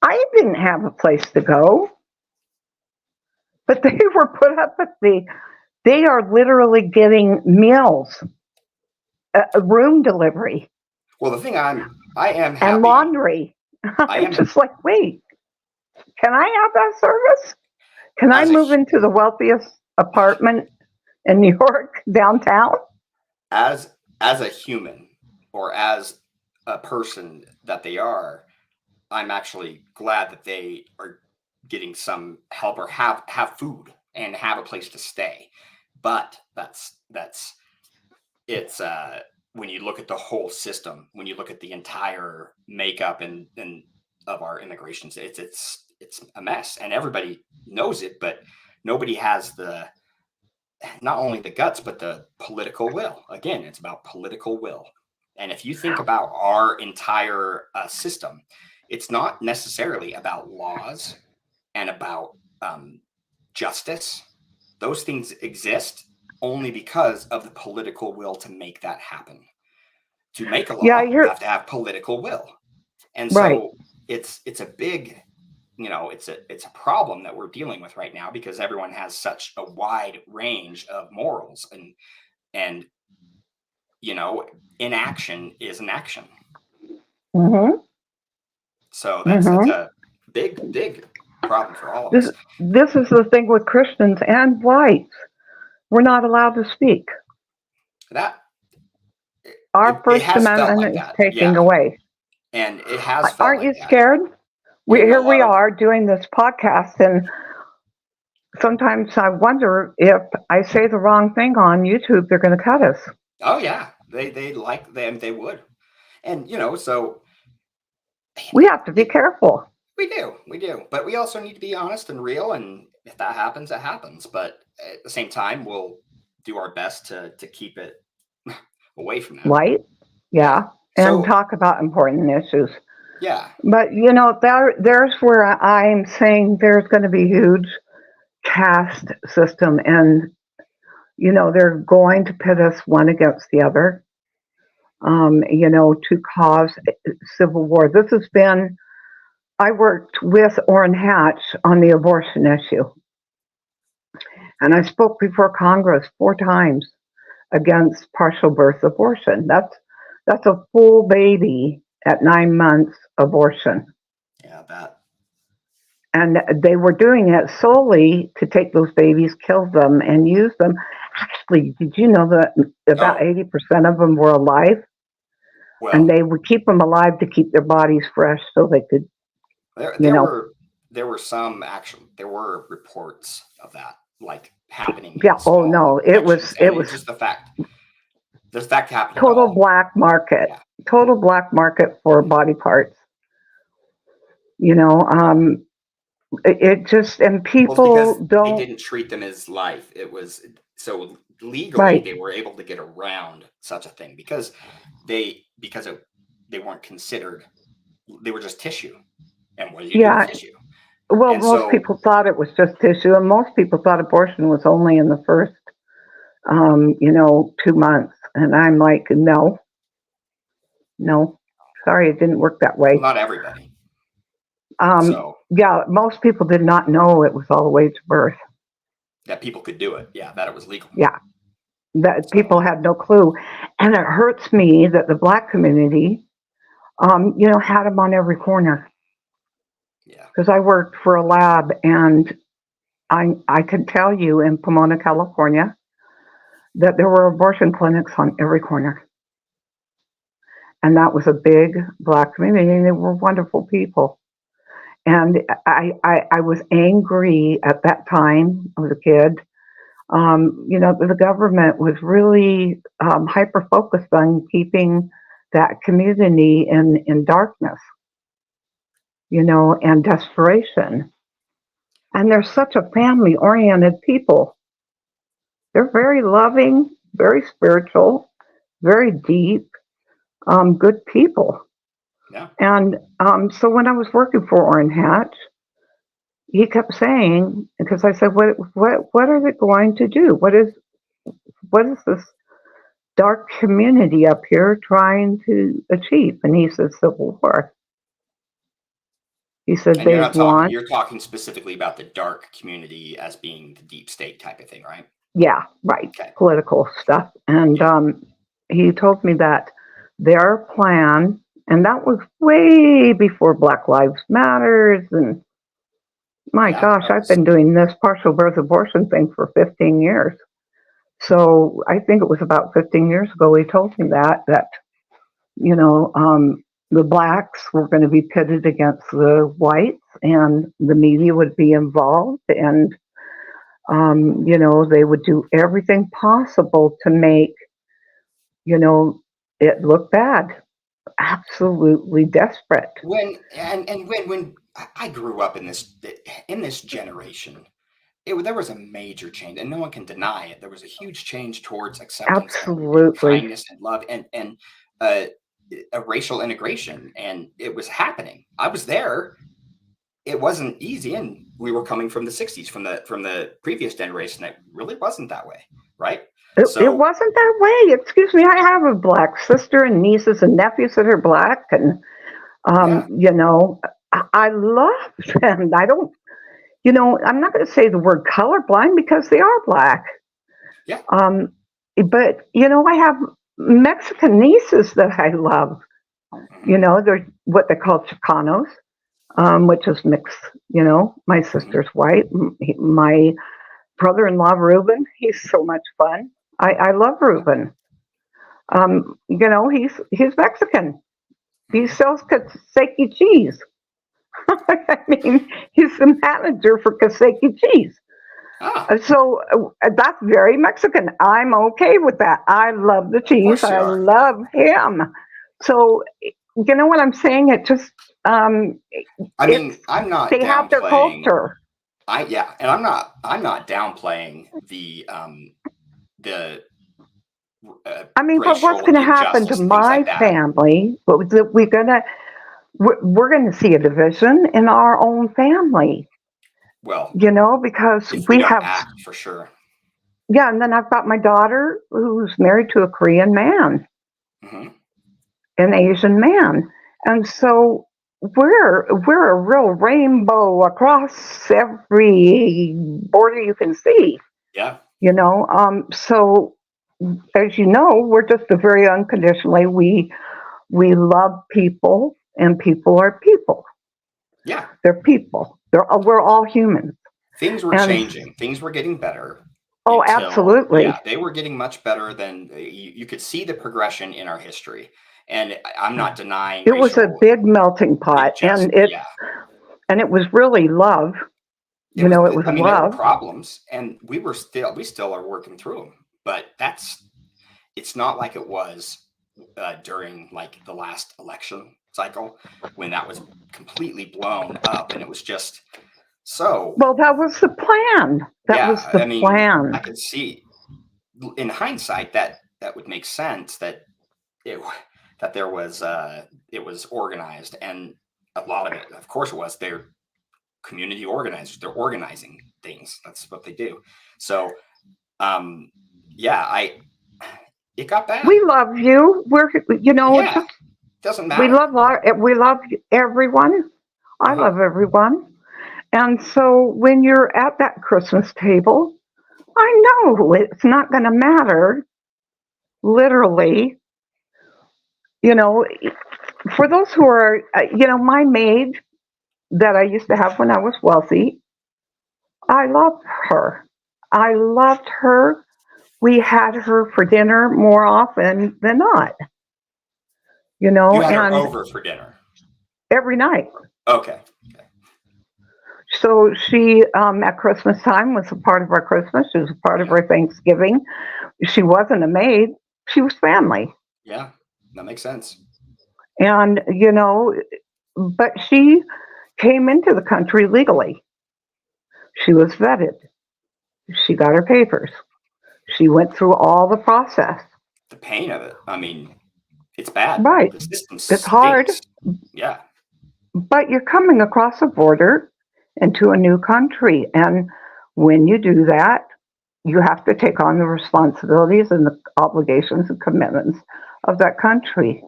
Speaker 1: I didn't have a place to go, but they were put up at they are literally getting meals, a room delivery,
Speaker 2: Well, the thing I am
Speaker 1: and
Speaker 2: happy.
Speaker 1: laundry.
Speaker 2: I
Speaker 1: I'm
Speaker 2: am
Speaker 1: just like, wait, can I have that service? Can I
Speaker 2: as a
Speaker 1: move into the wealthiest apartment in New York downtown?
Speaker 2: as a human, or as a person that they are, I'm actually glad that they are getting some help, or have food and have a place to stay. But that's it's when you look at the whole system, when you look at the entire makeup and of our immigrations, it's a mess, and everybody knows it, but nobody has the not only the guts but the political will. Again, it's about political will. And if you think about our entire system, it's not necessarily about laws and about justice. Those things exist only because of the political will to make that happen. To make a
Speaker 1: Yeah,
Speaker 2: law, you
Speaker 1: you're
Speaker 2: have to have political will. And
Speaker 1: right.
Speaker 2: so it's a big, it's a problem that we're dealing with right now, because everyone has such a wide range of morals, and inaction is an action.
Speaker 1: Mm-hmm.
Speaker 2: So that's
Speaker 1: Mm-hmm.
Speaker 2: a big problem for all of
Speaker 1: This
Speaker 2: us.
Speaker 1: this is the thing with Christians and whites. We're not allowed to speak.
Speaker 2: That
Speaker 1: Our
Speaker 2: it
Speaker 1: First
Speaker 2: has felt like
Speaker 1: Amendment is
Speaker 2: that,
Speaker 1: taken
Speaker 2: yeah,
Speaker 1: away.
Speaker 2: and it has felt
Speaker 1: Aren't
Speaker 2: like
Speaker 1: you
Speaker 2: that
Speaker 1: scared?
Speaker 2: in a
Speaker 1: Here we
Speaker 2: lot of.
Speaker 1: are doing this podcast, and sometimes I wonder if I say the wrong thing on YouTube, they're going to cut us.
Speaker 2: Oh yeah, they like them. They would, and so
Speaker 1: We have to be
Speaker 2: it,
Speaker 1: careful.
Speaker 2: we do, but we also need to be honest and real. And if that happens, it happens. But at the same time, we'll do our best to keep it away from that.
Speaker 1: Light,
Speaker 2: Yeah.
Speaker 1: yeah, and
Speaker 2: So
Speaker 1: talk about important issues.
Speaker 2: yeah,
Speaker 1: But there's where I'm saying there's going to be huge caste system, and they're going to pit us one against the other. To cause civil war. This has been. I worked with Orrin Hatch on the abortion issue, and I spoke before Congress 4 times against partial birth abortion. That's a full baby at 9 months abortion.
Speaker 2: yeah, that.
Speaker 1: And they were doing it solely to take those babies, kill them, and use them. Actually, did you know that about
Speaker 2: Oh
Speaker 1: 80% of them were alive? And
Speaker 2: well,
Speaker 1: they would keep them alive to keep their bodies fresh so they could,
Speaker 2: there
Speaker 1: you
Speaker 2: there
Speaker 1: know,
Speaker 2: were there were some actual there were reports of that like happening
Speaker 1: yeah,
Speaker 2: in
Speaker 1: oh
Speaker 2: small
Speaker 1: no, it was,
Speaker 2: sections,
Speaker 1: it
Speaker 2: and
Speaker 1: was
Speaker 2: it's just the fact. Does that happen at
Speaker 1: total
Speaker 2: all?
Speaker 1: black market,
Speaker 2: Yeah.
Speaker 1: total black market for body parts, you know, um, it just, and
Speaker 2: Well, it's because
Speaker 1: people
Speaker 2: they
Speaker 1: don't,
Speaker 2: didn't treat them as life. It was so legally
Speaker 1: right.
Speaker 2: they were able to get around such a thing because they weren't considered. They were just tissue, and what do you do with
Speaker 1: Yeah,
Speaker 2: tissue?
Speaker 1: well,
Speaker 2: And
Speaker 1: most
Speaker 2: so
Speaker 1: people thought it was just tissue, and most people thought abortion was only in the first, 2 months. And I'm like, no, no, sorry, it didn't work that
Speaker 2: well,
Speaker 1: way.
Speaker 2: not everybody.
Speaker 1: Um,
Speaker 2: So
Speaker 1: yeah, most people did not know it was all the way to birth.
Speaker 2: that people could do it, yeah, that it was legal.
Speaker 1: Yeah, that
Speaker 2: So
Speaker 1: people had no clue. And it hurts me that the black community, had them on every corner.
Speaker 2: yeah,
Speaker 1: Because I worked for a lab, and I can tell you in Pomona, California, that there were abortion clinics on every corner. And that was a big black community, and they were wonderful people. And I was angry at that time. I was a kid. The government was really hyper focused on keeping that community in darkness, and desperation. And they're such a family oriented people. They're very loving, very spiritual, very deep, good people.
Speaker 2: yeah.
Speaker 1: And so when I was working for Orrin Hatch, he kept saying, because I said, what are they going to do? What is this dark community up here trying to achieve? And he said, civil war. He said
Speaker 2: And
Speaker 1: they want,
Speaker 2: you're talking specifically about the dark community as being the deep state type of thing, right?
Speaker 1: yeah, right,
Speaker 2: Okay.
Speaker 1: political stuff. And
Speaker 2: Yeah.
Speaker 1: he told me that their plan, and that was way before Black Lives Matters. And my
Speaker 2: Yeah.
Speaker 1: gosh,
Speaker 2: That
Speaker 1: I've
Speaker 2: was
Speaker 1: been doing this partial birth abortion thing for 15 years. So I think it was about 15 years ago he told me that you know the blacks were going to be pitted against the whites, and the media would be involved, and they would do everything possible to make it look bad. Absolutely desperate.
Speaker 2: when I grew up in this generation, there was a major change, and no one can deny it. There was a huge change towards acceptance and
Speaker 1: Absolutely.
Speaker 2: kindness and love and uh, a racial integration, and it was happening. I was there. It wasn't easy, and we were coming from the '60s, from the previous generation. That really wasn't that way, right?
Speaker 1: It
Speaker 2: So
Speaker 1: wasn't that way. Excuse me. I have a black sister and nieces and nephews that are black, and
Speaker 2: yeah,
Speaker 1: I love them. I don't. I'm not going to say the word colorblind because they are black.
Speaker 2: yeah,
Speaker 1: Um, but I have Mexican nieces that I love.
Speaker 2: hmm
Speaker 1: They're what they call Chicanos. which is mixed. My
Speaker 2: Hmm.
Speaker 1: sister's white. My brother-in-law, Reuben, he's so much fun. I love Reuben. He's Mexican. He
Speaker 2: Hmm.
Speaker 1: sells Kaseki cheese. I mean, he's the manager for Kaseki cheese.
Speaker 2: Ah,
Speaker 1: So that's very Mexican. I'm okay with that. I love the
Speaker 2: of
Speaker 1: cheese.
Speaker 2: course you
Speaker 1: I
Speaker 2: are.
Speaker 1: love him. So you know what I'm saying? It just um,
Speaker 2: I
Speaker 1: it's
Speaker 2: mean, I'm not
Speaker 1: they have their
Speaker 2: downplaying.
Speaker 1: culture.
Speaker 2: Yeah, and I'm not downplaying the
Speaker 1: I mean, but what's
Speaker 2: racial
Speaker 1: going to happen to
Speaker 2: injustice and things
Speaker 1: my
Speaker 2: like that.
Speaker 1: family? We're going to see a division in our own family.
Speaker 2: Well,
Speaker 1: Because
Speaker 2: if we
Speaker 1: we
Speaker 2: don't
Speaker 1: have,
Speaker 2: act, for sure.
Speaker 1: yeah, and then I've got my daughter who's married to a Korean man,
Speaker 2: Hmm.
Speaker 1: an Asian man, and so we're a real rainbow across every border you can see.
Speaker 2: Yeah.
Speaker 1: So as you know, we're just a very unconditionally we love people, and people are people.
Speaker 2: Yeah.
Speaker 1: They're people. We're all humans,
Speaker 2: Things were
Speaker 1: and
Speaker 2: changing. Things were getting better
Speaker 1: oh,
Speaker 2: until, yeah,
Speaker 1: absolutely.
Speaker 2: they were getting much better than you could see the progression in our history. And I'm not denying
Speaker 1: It was a
Speaker 2: racial
Speaker 1: big melting pot,
Speaker 2: injustice. Yeah.
Speaker 1: and it was really love.
Speaker 2: It was,
Speaker 1: It was
Speaker 2: I mean, there were
Speaker 1: love.
Speaker 2: problems and we still are working through them, but it's not like it was during like the last election cycle when that was completely blown up and it was just so.
Speaker 1: Well, that was the plan. That was
Speaker 2: Yeah,
Speaker 1: the
Speaker 2: I mean, I
Speaker 1: plan.
Speaker 2: could see in hindsight that would make sense that it that there was it was organized, and a lot of it, of course, it was. They're community organizers. They're organizing things. That's what they do. So, um, yeah, I it got bad.
Speaker 1: We love you.
Speaker 2: Yeah,
Speaker 1: just
Speaker 2: doesn't
Speaker 1: we
Speaker 2: matter.
Speaker 1: love everyone. I
Speaker 2: Uh-huh.
Speaker 1: love everyone. And so when you're at that Christmas table, I know it's not going to matter literally, you know, for those who are, my maid that I used to have when I was wealthy, I loved her. I loved her. We had her for dinner more often than not,
Speaker 2: You had her
Speaker 1: and
Speaker 2: over for dinner.
Speaker 1: every night.
Speaker 2: Okay. Okay.
Speaker 1: So she, at Christmas time, was a part of our Christmas. She was a part of
Speaker 2: Yeah.
Speaker 1: our Thanksgiving. She wasn't a maid. She was family.
Speaker 2: Yeah. That makes sense.
Speaker 1: And, but she came into the country legally. She was vetted. She got her papers. She went through all the process.
Speaker 2: The pain of it. I mean, it's bad.
Speaker 1: Right.
Speaker 2: The system
Speaker 1: It's hard,
Speaker 2: stinks. Yeah.
Speaker 1: but you're coming across a border into a new country. And when you do that, you have to take on the responsibilities and the obligations and commitments of that country.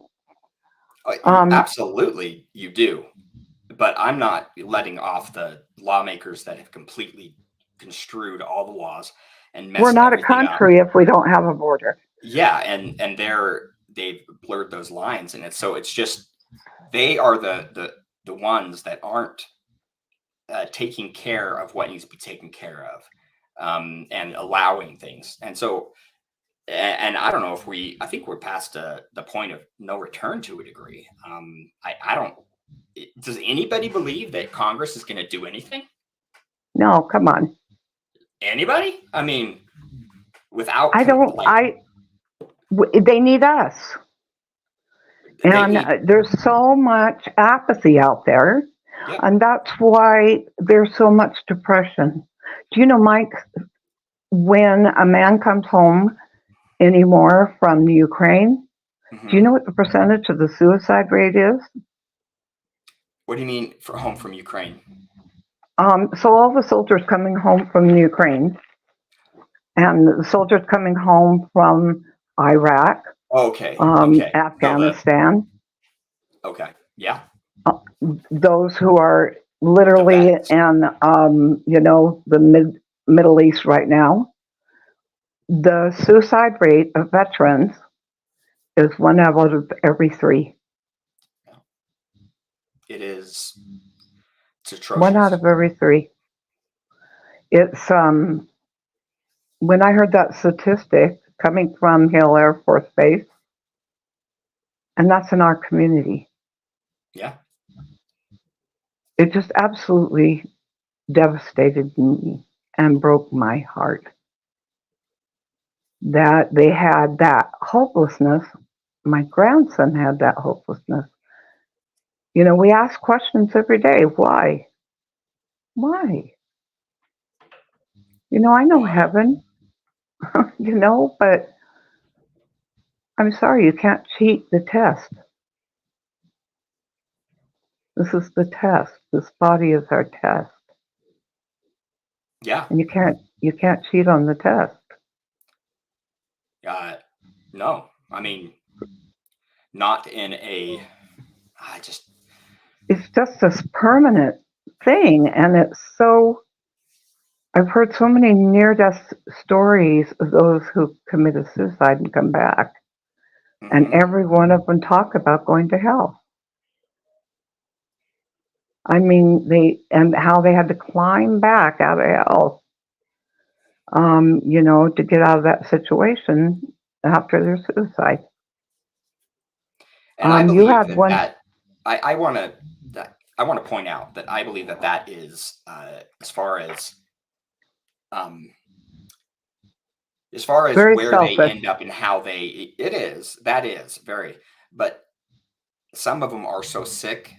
Speaker 1: Um,
Speaker 2: Absolutely, you do. But I'm not letting off the lawmakers that have completely construed all the laws and
Speaker 1: we're
Speaker 2: messed
Speaker 1: not a
Speaker 2: everything up.
Speaker 1: country if we don't have a border.
Speaker 2: Yeah, and they've blurred those lines, and it's just they are the ones that aren't taking care of what needs to be taken care of, and allowing things. And so, and I don't know if I think we're past the point of no return to a degree. I don't. Does anybody believe that Congress is going to do anything?
Speaker 1: No, come on.
Speaker 2: Anybody? I mean, without
Speaker 1: I don't.
Speaker 2: like
Speaker 1: They need us,
Speaker 2: they
Speaker 1: and
Speaker 2: need.
Speaker 1: there's so much apathy out there,
Speaker 2: Yep.
Speaker 1: and that's why there's so much depression. Do you know, Mike? When a man comes home anymore from the Ukraine, do you
Speaker 2: Hmm.
Speaker 1: know what the percentage of the suicide rate is?
Speaker 2: What do you mean for home from Ukraine?
Speaker 1: So all the soldiers coming home from the Ukraine and the soldiers coming home from Iraq,
Speaker 2: Okay. Okay. No,
Speaker 1: Afghanistan,
Speaker 2: okay. Yeah.
Speaker 1: uh, those who are
Speaker 2: The
Speaker 1: literally
Speaker 2: vets.
Speaker 1: in, the Middle East right now, the suicide rate of veterans is one out of every three.
Speaker 2: It is. It's
Speaker 1: One out
Speaker 2: atrocious.
Speaker 1: of every three. It's when I heard that statistic coming from Hill Air Force Base, and that's in our community,
Speaker 2: Yeah.
Speaker 1: it just absolutely devastated me and broke my heart that they had that hopelessness. My grandson had that hopelessness. You know, we ask questions every day. Why? Why? You know, I know
Speaker 2: Why?
Speaker 1: heaven, you know, but I'm sorry, you can't cheat the test. This is the test. This body is our test.
Speaker 2: Yeah.
Speaker 1: And you can't cheat on the test.
Speaker 2: No. I mean, not in a. I just.
Speaker 1: It's just this permanent thing, and it's so I've heard so many near-death stories of those who committed suicide and come back, and
Speaker 2: Mhm.
Speaker 1: every one of them talk about going to hell. I mean, and how they had to climb back out of hell, you know, to get out of that situation after their suicide.
Speaker 2: And I
Speaker 1: You
Speaker 2: believe
Speaker 1: had
Speaker 2: that
Speaker 1: one,
Speaker 2: that I want to I want to point out that I believe that that is um, as far as
Speaker 1: very
Speaker 2: where they
Speaker 1: selfish.
Speaker 2: end up and how they it is that is very, but some of them are so sick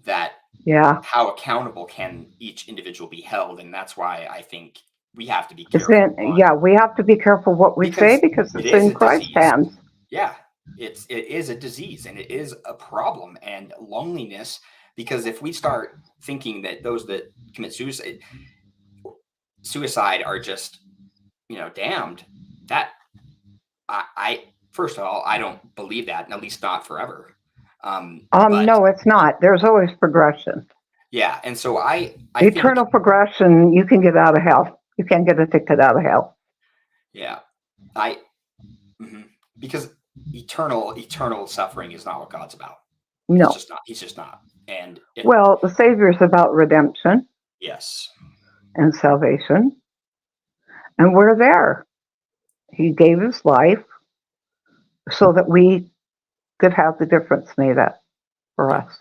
Speaker 2: that
Speaker 1: Yeah,
Speaker 2: how accountable can each individual be held, and that's why I think we have to be
Speaker 1: it's
Speaker 2: careful.
Speaker 1: in.
Speaker 2: One,
Speaker 1: Yeah, we have to be careful what we say
Speaker 2: because
Speaker 1: because
Speaker 2: it
Speaker 1: it's
Speaker 2: is
Speaker 1: in
Speaker 2: a
Speaker 1: Christ's
Speaker 2: disease.
Speaker 1: hands.
Speaker 2: Yeah, it is a disease and it is a problem, and loneliness, because if we start thinking that those that commit suicide are just, damned, that I first of all, I don't believe that, and at least not forever. But
Speaker 1: No, it's not. There's always progression.
Speaker 2: yeah, and so I think,
Speaker 1: Eternal progression. You can get out of hell. You can get a ticket out of hell.
Speaker 2: yeah, I mhm. Because eternal suffering is not what God's about. It's
Speaker 1: No.
Speaker 2: just not. He's just not. And if
Speaker 1: Well, the Savior's about redemption
Speaker 2: yes,
Speaker 1: and salvation, and we're there. He gave his life so that we could have the difference made up for
Speaker 2: yeah,
Speaker 1: us.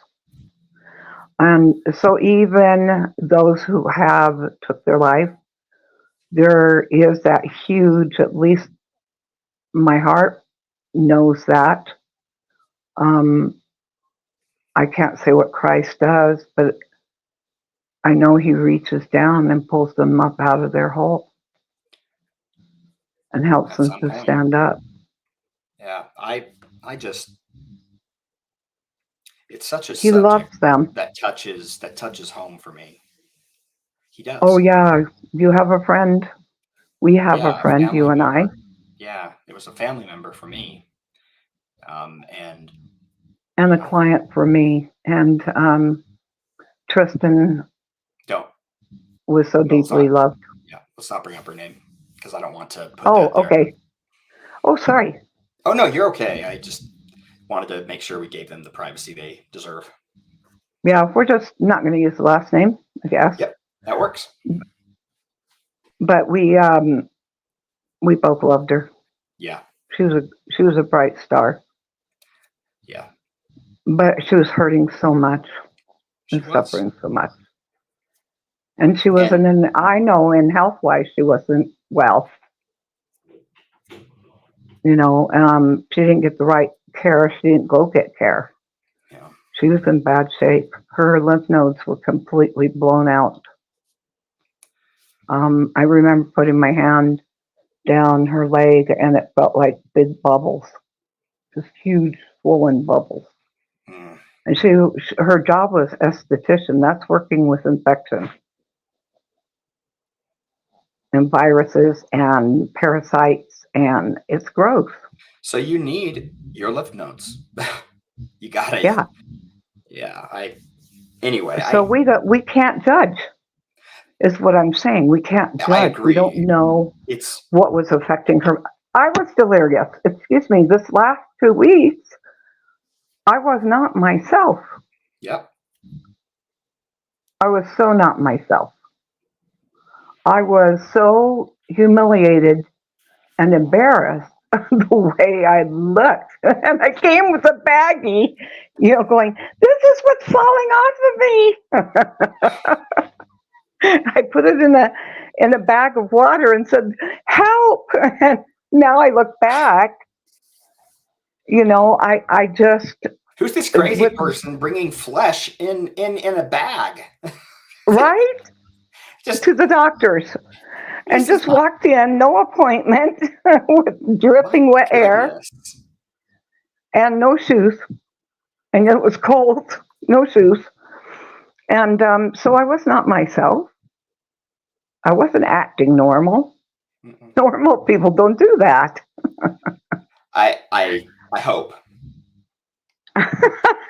Speaker 1: And so even those who have took their life, there is that huge, at least my heart knows that. Um, I can't say what Christ does, but I know he reaches down and pulls them up out of their hole and helps
Speaker 2: at
Speaker 1: them
Speaker 2: some
Speaker 1: to
Speaker 2: point,
Speaker 1: stand up.
Speaker 2: yeah, I just it's such a
Speaker 1: He
Speaker 2: subject
Speaker 1: loves them.
Speaker 2: that touches home for me. He
Speaker 1: Oh,
Speaker 2: does.
Speaker 1: yeah, you have a friend. We have a
Speaker 2: Yeah, a
Speaker 1: friend, you
Speaker 2: family
Speaker 1: and I,
Speaker 2: member. Yeah, it was a family member for me. And
Speaker 1: and a
Speaker 2: yeah,
Speaker 1: client for me. And Tristan
Speaker 2: don't
Speaker 1: was so
Speaker 2: well, let's
Speaker 1: deeply
Speaker 2: not.
Speaker 1: loved.
Speaker 2: Yeah, let's not bring up her name because I don't want to put
Speaker 1: Oh,
Speaker 2: that there.
Speaker 1: okay. Oh, sorry.
Speaker 2: Oh no, you're okay. I just wanted to make sure we gave them the privacy they deserve.
Speaker 1: Yeah, we're just not going to use the last name, I guess.
Speaker 2: Yep, that works.
Speaker 1: But we both loved her.
Speaker 2: Yeah,
Speaker 1: She was a bright star,
Speaker 2: yeah,
Speaker 1: but she was hurting so much
Speaker 2: she
Speaker 1: and
Speaker 2: was.
Speaker 1: suffering so much. And she
Speaker 2: And
Speaker 1: wasn't in. I know in health wise she wasn't well. You know, she didn't get the right care. She didn't go get care.
Speaker 2: yeah,
Speaker 1: She was in bad shape. Her lymph nodes were completely blown out. I remember putting my hand down her leg, and it felt like big bubbles, just huge swollen bubbles.
Speaker 2: mm,
Speaker 1: And her job was esthetician. That's working with infection and viruses and parasites, and it's gross.
Speaker 2: so you need your lymph nodes. You gotta.
Speaker 1: Yeah.
Speaker 2: Yeah. Anyway.
Speaker 1: So we can't judge, is what I'm saying. We can't
Speaker 2: I
Speaker 1: judge. We don't
Speaker 2: agree.
Speaker 1: know
Speaker 2: It's
Speaker 1: what was affecting her. I was delirious. Excuse me. This last 2 weeks, I was not myself.
Speaker 2: yep.
Speaker 1: I was so not myself. I was so humiliated and embarrassed the way I looked. And I came with a baggie, going, "This is what's falling off of me." I put it in a bag of water and said, "Help!" And now I look back, I just
Speaker 2: Who's this crazy
Speaker 1: with
Speaker 2: person bringing flesh in a bag?
Speaker 1: right
Speaker 2: Just
Speaker 1: to the doctors and
Speaker 2: this is
Speaker 1: just
Speaker 2: not
Speaker 1: walked in, no appointment, with
Speaker 2: my
Speaker 1: dripping wet air
Speaker 2: goodness.
Speaker 1: and no shoes, and it was cold, no shoes, and so I was not myself. I wasn't acting normal.
Speaker 2: Mm-mm.
Speaker 1: Normal people don't do that.
Speaker 2: I hope.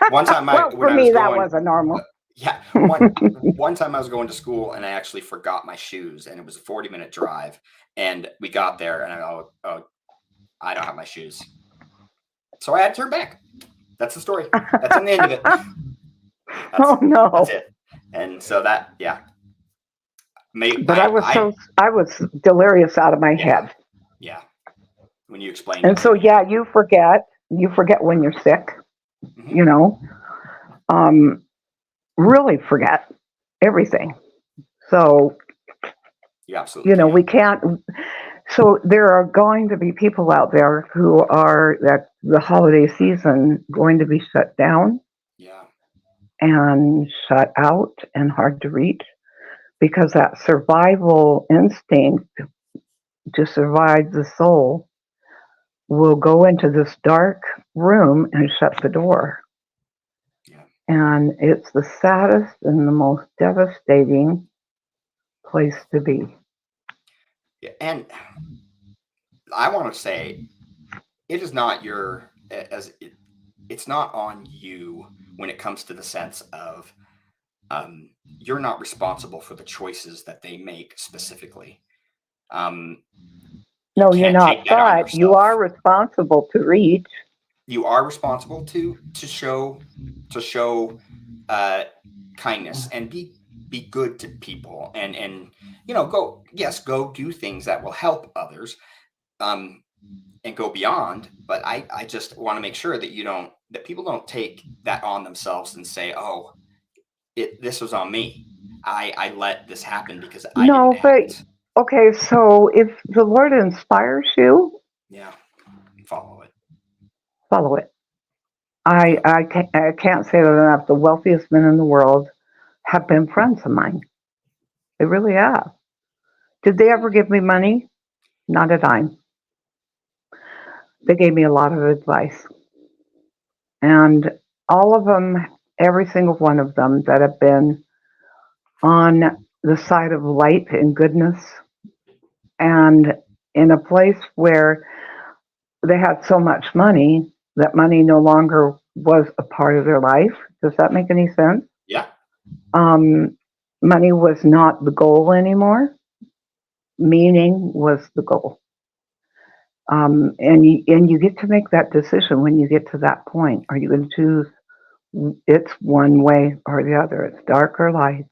Speaker 2: One time
Speaker 1: Well,
Speaker 2: when
Speaker 1: for
Speaker 2: I was
Speaker 1: me, that
Speaker 2: going,
Speaker 1: wasn't normal.
Speaker 2: yeah, one time I was going to school and I actually forgot my shoes and it was a 40-minute drive and we got there and oh, I don't have my shoes. So I had to turn back. That's the story. That's the end of it.
Speaker 1: Oh
Speaker 2: That's
Speaker 1: no!
Speaker 2: it. And so that, yeah,
Speaker 1: But I was delirious out of my
Speaker 2: yeah,
Speaker 1: head.
Speaker 2: yeah. When you explained it
Speaker 1: And
Speaker 2: to
Speaker 1: so,
Speaker 2: me,
Speaker 1: yeah, you forget when you're sick,
Speaker 2: hmm
Speaker 1: you know, really forget everything. So,
Speaker 2: you absolutely can.
Speaker 1: we can't. So there are going to be people out there who are that the holiday season going to be shut down
Speaker 2: Yeah,
Speaker 1: and shut out and hard to reach because that survival instinct to survive the soul will go into this dark room and shut the door.
Speaker 2: yeah,
Speaker 1: And it's the saddest and the most devastating place to be.
Speaker 2: yeah. And I want to say it is not your as it's not on you when it comes to the sense of you're not responsible for the choices that they make specifically. Um, you
Speaker 1: No, you're
Speaker 2: can't
Speaker 1: not,
Speaker 2: take that on
Speaker 1: but you are
Speaker 2: yourself.
Speaker 1: responsible to reach.
Speaker 2: You are responsible to show uh, kindness and be good to people and go do things that will help others um, and go beyond. But I just want to make sure that that people don't take that on themselves and say, oh, this was on me. I let this happen because I didn't
Speaker 1: No, but
Speaker 2: act.
Speaker 1: okay, so if the Lord inspires you,
Speaker 2: Yeah, follow it.
Speaker 1: follow it.
Speaker 2: Yeah,
Speaker 1: I can't say that enough. The wealthiest men in the world have been friends of mine. They really have. Did they ever give me money? Not a dime. They gave me a lot of advice. And all of them, every single one of them that have been on the side of light and goodness and in a place where they had so much money that money no longer was a part of their life. Does that make any sense?
Speaker 2: yeah,
Speaker 1: Um, Money was not the goal anymore. Meaning was the goal. And you get to make that decision when you get to that point. Are you going to choose it's one way or the other? It's dark or light.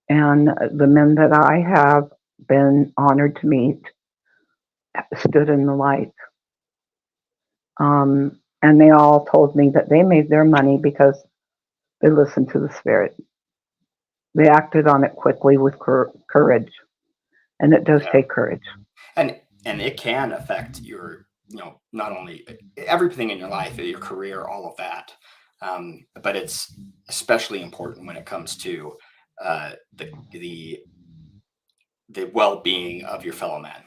Speaker 1: And the men that I have been honored to meet stood in the light. And they all told me that they made their money because they listened to the spirit. They acted on it quickly with courage, and it does
Speaker 2: yeah.
Speaker 1: take courage.
Speaker 2: And it can affect your not only everything in your life, your career, all of that, but it's especially important when it comes to uh, the the the well-being of your fellow man.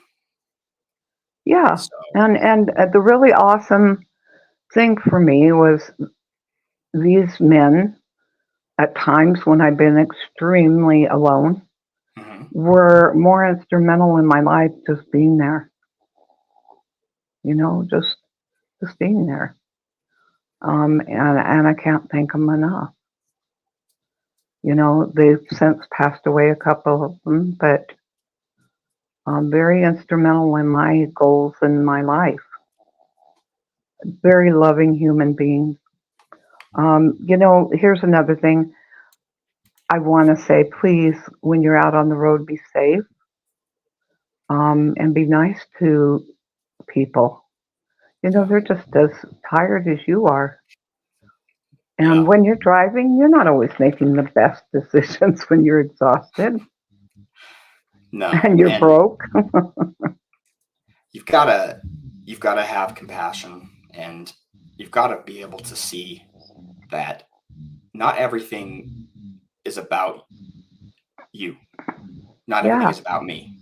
Speaker 1: Yeah,
Speaker 2: So
Speaker 1: and the really awesome thing for me was these men at times when I've been extremely alone
Speaker 2: mhm.
Speaker 1: were more instrumental in my life just being there, just being there. And I can't thank them enough. They've since passed away, a couple of them, but very instrumental in my goals in my life. Very loving human beings. Here's another thing. I want to say, please, when you're out on the road, be safe, and be nice to people.
Speaker 2: Yeah.
Speaker 1: They're just as tired as you are. And
Speaker 2: Yeah.
Speaker 1: when you're driving, you're not always making the best decisions when you're exhausted and
Speaker 2: No.
Speaker 1: you're
Speaker 2: And
Speaker 1: broke.
Speaker 2: you've gotta you've gotta have compassion, and you've gotta be able to see that not everything is about you. Not everything
Speaker 1: Yeah,
Speaker 2: is about me.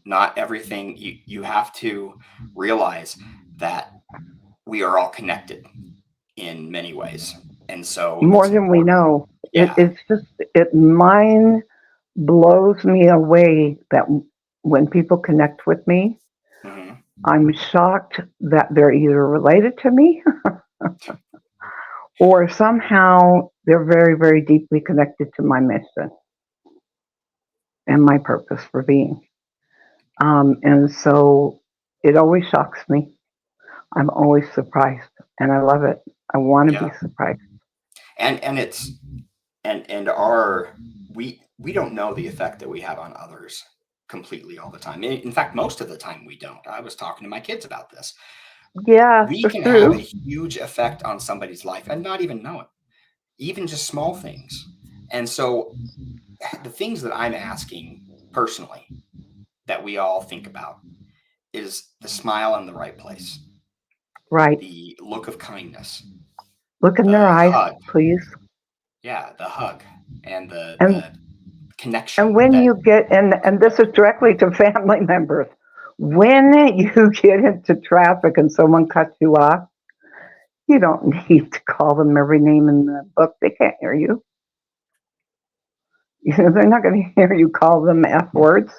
Speaker 2: Not everything you have to realize that we are all connected in many ways. And so
Speaker 1: more
Speaker 2: it's
Speaker 1: than we
Speaker 2: important.
Speaker 1: know.
Speaker 2: Yeah.
Speaker 1: It's just, it mine blows me away that when people connect with me,
Speaker 2: Hmm.
Speaker 1: I'm shocked that they're either related to me or somehow they're very, very deeply connected to my mission and my purpose for being. And so it always shocks me. I'm always surprised, and I love it. I want to be
Speaker 2: Yeah.
Speaker 1: surprised.
Speaker 2: And it's and our we don't know the effect that we have on others completely all the time. In fact, most of the time we don't. I was talking to my kids about this.
Speaker 1: Yeah,
Speaker 2: We
Speaker 1: it's
Speaker 2: can have a
Speaker 1: true.
Speaker 2: huge effect on somebody's life and not even know it, even just small things. And so the things that I'm asking personally that we all think about is the smile in the right place,
Speaker 1: Right.
Speaker 2: the look of kindness,
Speaker 1: Look in their
Speaker 2: the
Speaker 1: eyes,
Speaker 2: hug,
Speaker 1: please.
Speaker 2: yeah, the hug, and the
Speaker 1: And
Speaker 2: the
Speaker 1: and
Speaker 2: connection
Speaker 1: when
Speaker 2: that
Speaker 1: you get and this is directly to family members, when you get into traffic and someone cuts you off, you don't need to call them every name in the book. They can't hear you. They're not going to hear you call them F words,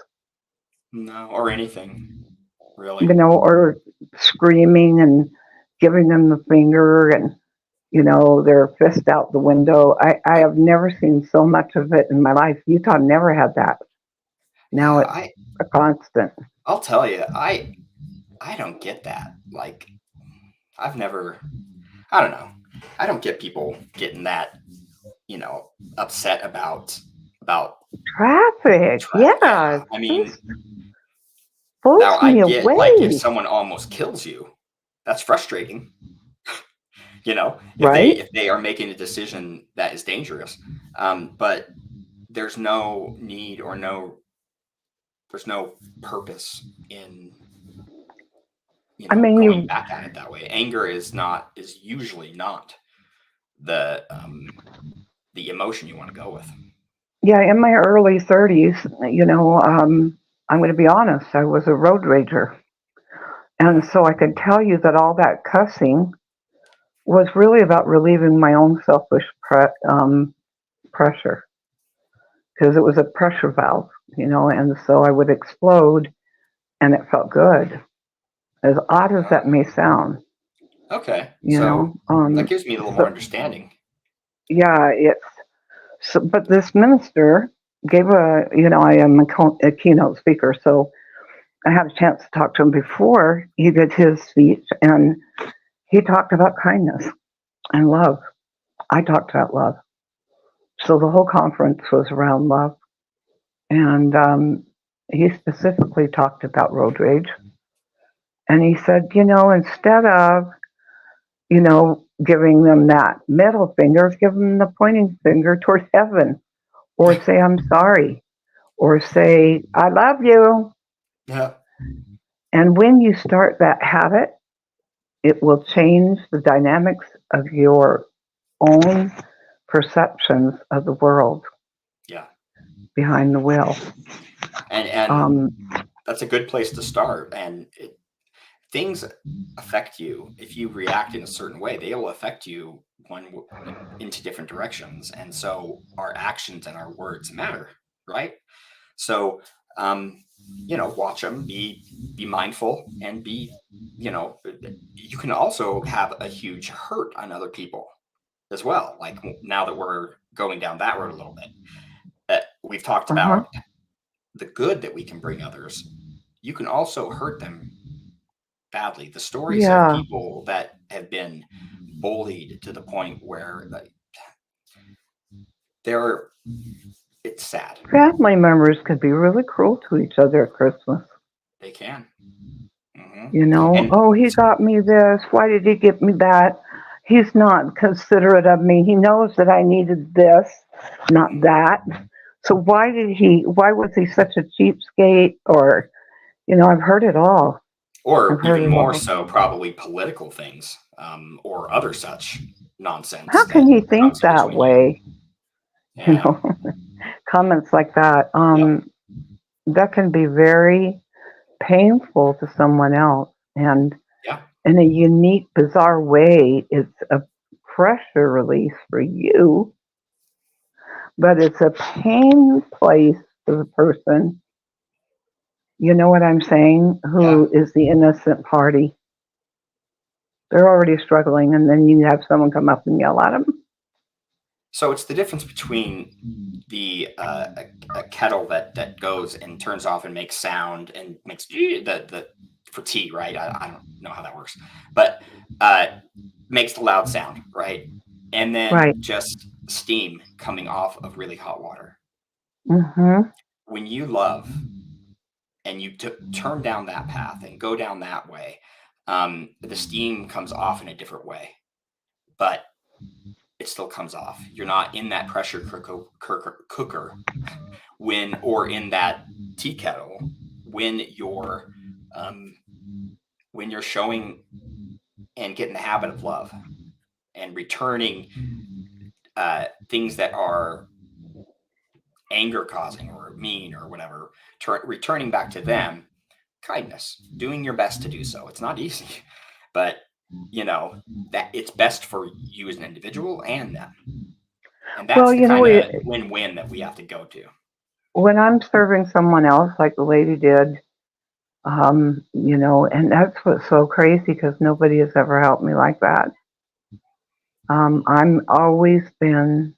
Speaker 2: no or anything really.
Speaker 1: or screaming and giving them the finger and their fist out the window. I
Speaker 2: I,
Speaker 1: have never seen so much of it in my life. Utah never had that. Now
Speaker 2: yeah,
Speaker 1: it's a constant.
Speaker 2: I'll tell you, I don't get that. Like I've never, I don't know, I don't get people getting that, upset about
Speaker 1: Traffic,
Speaker 2: traffic. Yeah,
Speaker 1: yeah,
Speaker 2: I
Speaker 1: just
Speaker 2: mean, now
Speaker 1: blows
Speaker 2: I
Speaker 1: me
Speaker 2: get like if
Speaker 1: away,
Speaker 2: someone almost kills you, that's frustrating. If they
Speaker 1: right?
Speaker 2: if they are making a decision that is dangerous, but there's no need or there's no purpose in
Speaker 1: I mean,
Speaker 2: going
Speaker 1: you,
Speaker 2: back at it that way. Anger is usually not the the emotion you want to go with.
Speaker 1: yeah, in my early 30s, I'm going to be honest, I was a road rager. And
Speaker 2: Mm,
Speaker 1: so I can tell you that all that cussing was really about relieving my own selfish pressure because it was a pressure valve, and so I would explode and it felt good, as odd as that may sound,
Speaker 2: okay,
Speaker 1: you
Speaker 2: so
Speaker 1: know.
Speaker 2: that gives me a little more
Speaker 1: So
Speaker 2: understanding.
Speaker 1: yeah, it's so, but this minister gave I am a keynote speaker, so I had a chance to talk to him before he did his speech, and he talked about kindness and love. I talked about love. So the whole conference was around love. And he specifically talked about road rage. And he said, instead of, giving them that middle finger, give them the pointing finger towards heaven, or say, I'm sorry, or say, I love you.
Speaker 2: Yeah,
Speaker 1: And when you start that habit, it will change the dynamics of your own perceptions of the world
Speaker 2: yeah,
Speaker 1: behind the wheel.
Speaker 2: and
Speaker 1: Um,
Speaker 2: that's a good place to start. And things affect you if you react in a certain way. They will affect you into different directions, and so our actions and our words matter, right? So, um, watch them, be mindful, and you can also have a huge hurt on other people as well. Like now that we're going down that road a little bit, we've talked
Speaker 1: uh-huh.
Speaker 2: about the good that we can bring others. You can also hurt them badly. The stories of
Speaker 1: Yeah.
Speaker 2: people that have been bullied to the point where it's sad.
Speaker 1: Family members could be really cruel to each other at Christmas.
Speaker 2: They can. Mm-hmm.
Speaker 1: You know,
Speaker 2: And
Speaker 1: oh, he got me this. Why did he give me that? He's not considerate of me. He knows that I needed this, not that. So why was he such a cheapskate? Or, I've heard it all.
Speaker 2: or
Speaker 1: I've heard
Speaker 2: even
Speaker 1: it
Speaker 2: more
Speaker 1: all.
Speaker 2: so, probably political things, or other such nonsense
Speaker 1: How
Speaker 2: that
Speaker 1: can he think
Speaker 2: comes in
Speaker 1: that
Speaker 2: between you.
Speaker 1: way?
Speaker 2: Yeah.
Speaker 1: Comments like that.
Speaker 2: Yep.
Speaker 1: That can be very painful to someone else. And
Speaker 2: Yeah.
Speaker 1: in a unique, bizarre way, it's a pressure release for you, but it's a pain place for the person, you know what I'm saying, who is the innocent party. They're already struggling, and then you have someone come up and yell at them.
Speaker 2: So it's the difference between the a kettle that goes and turns off and makes sound and makes the for tea, right? I don't know how that works, but makes the loud sound, right? And then
Speaker 1: Right.
Speaker 2: just steam coming off of really hot water.
Speaker 1: Mm-hmm.
Speaker 2: When you love and you turn down that path and go down that way, the steam comes off in a different way, but it still comes off. You're not in that pressure cooker or in that tea kettle when you're showing and getting the habit of love and returning things that are anger causing or mean or whatever, returning back to them kindness, doing your best to do so. It's not easy, but that it's best for you as an individual and them. And that's the kind of win-win that we have to go to.
Speaker 1: When I'm serving someone else, like the lady did, and that's what's so crazy because nobody has ever helped me like that. I'm always been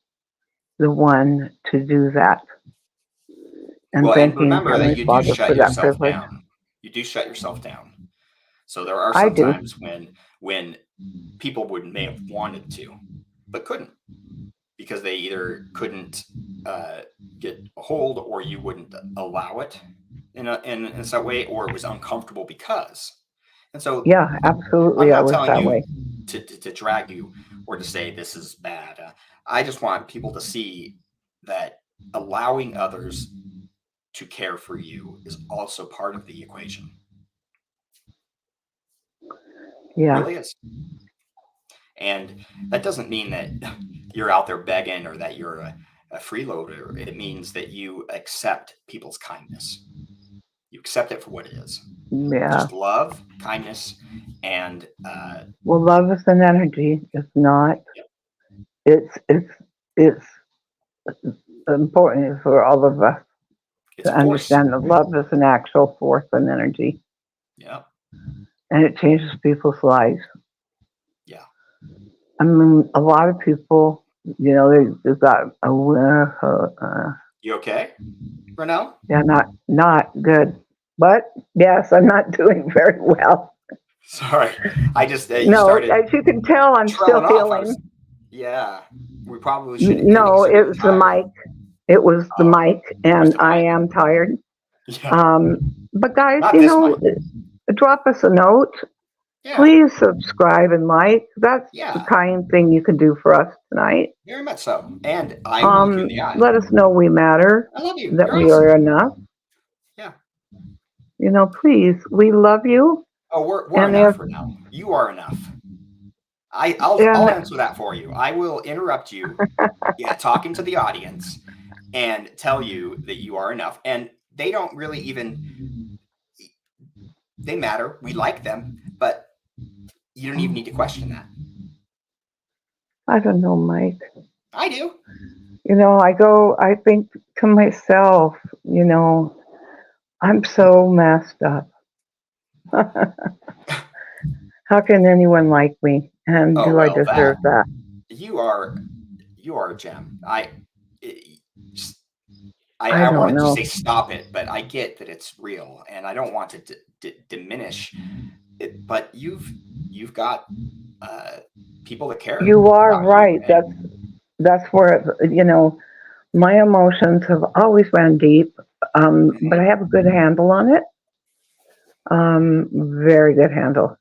Speaker 1: the one to do that. And
Speaker 2: and
Speaker 1: thanking
Speaker 2: remember that
Speaker 1: Heavenly
Speaker 2: you do
Speaker 1: Father
Speaker 2: shut
Speaker 1: for that
Speaker 2: yourself
Speaker 1: privilege.
Speaker 2: down. You do shut yourself down. So there are
Speaker 1: I
Speaker 2: some
Speaker 1: do.
Speaker 2: times when people may have wanted to, but couldn't, because they either couldn't get a hold, or you wouldn't allow it in some way, or it was uncomfortable because. And so,
Speaker 1: Yeah, absolutely,
Speaker 2: I'm
Speaker 1: I
Speaker 2: not
Speaker 1: was
Speaker 2: telling
Speaker 1: that
Speaker 2: you
Speaker 1: way.
Speaker 2: to drag you or to say this is bad. I just want people to see that allowing others to care for you is also part of the equation.
Speaker 1: Yeah.
Speaker 2: It really is. And that doesn't mean that you're out there begging or that you're a freeloader. It means that you accept people's kindness. You accept it for what it is.
Speaker 1: Yeah.
Speaker 2: Just love, kindness, and
Speaker 1: well, love is an energy. It's not.
Speaker 2: Yep.
Speaker 1: It's important for all of us
Speaker 2: It's
Speaker 1: to
Speaker 2: a force.
Speaker 1: understand that love is an actual force and energy,
Speaker 2: Yeah.
Speaker 1: and it changes people's lives.
Speaker 2: Yeah.
Speaker 1: I mean, a lot of people, they've got
Speaker 2: You okay, Ranelle?
Speaker 1: yeah, not good. But yes, I'm not doing very well.
Speaker 2: Sorry, I just you
Speaker 1: No,
Speaker 2: started
Speaker 1: as you can tell, I'm still
Speaker 2: trailing off.
Speaker 1: feeling.
Speaker 2: Yeah, we probably should. I think
Speaker 1: No,
Speaker 2: you said
Speaker 1: it
Speaker 2: you were
Speaker 1: was the
Speaker 2: tired.
Speaker 1: mic. It was the
Speaker 2: Oh,
Speaker 1: mic,
Speaker 2: it was
Speaker 1: and
Speaker 2: the
Speaker 1: I
Speaker 2: mic.
Speaker 1: am tired.
Speaker 2: Yeah.
Speaker 1: But guys,
Speaker 2: Not this mic.
Speaker 1: drop us a note.
Speaker 2: Yeah.
Speaker 1: Please subscribe and like. That's the
Speaker 2: Yeah.
Speaker 1: kind thing you can do for us tonight.
Speaker 2: Very much so. And I will look you in the eye.
Speaker 1: Let us know we matter.
Speaker 2: I love you.
Speaker 1: That
Speaker 2: You're
Speaker 1: we
Speaker 2: awesome.
Speaker 1: are enough.
Speaker 2: Yeah.
Speaker 1: Please, we love you.
Speaker 2: Oh, we're
Speaker 1: And
Speaker 2: enough for now. You are enough. I'll answer that for you. I will interrupt you, talking to the audience, and tell you that you are enough. And they don't really they matter. We like them, but you don't even need to question that.
Speaker 1: I don't know, Mike.
Speaker 2: I do.
Speaker 1: I think to myself, I'm so messed up. How can anyone like me? And do I deserve that?
Speaker 2: You are a gem. I
Speaker 1: don't
Speaker 2: wanted
Speaker 1: know.
Speaker 2: to say stop it, but I get that it's real, and I don't want to diminish it. But you've got people that care.
Speaker 1: You are
Speaker 2: about
Speaker 1: right.
Speaker 2: you,
Speaker 1: That's where My emotions have always ran deep, but I
Speaker 2: Hmm.
Speaker 1: have a good handle on it. Very good handle.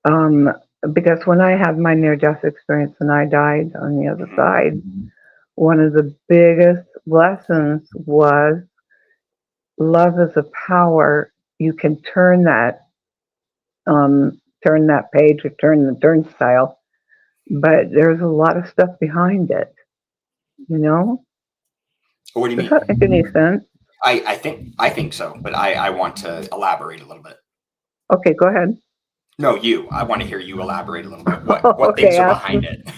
Speaker 1: Um, because when I had my near-death experience and I died on the other
Speaker 2: Hmm.
Speaker 1: side, one of the biggest lessons was love is a power. You can turn that page or turn the turnstile, but there's a lot of stuff behind it. You know,
Speaker 2: What do you
Speaker 1: does that make any
Speaker 2: mean?
Speaker 1: sense?
Speaker 2: I think so, but I want to elaborate a little bit.
Speaker 1: Okay, go ahead.
Speaker 2: No, you. I want to hear you elaborate a little bit. What
Speaker 1: Okay,
Speaker 2: things are
Speaker 1: ask.
Speaker 2: behind it?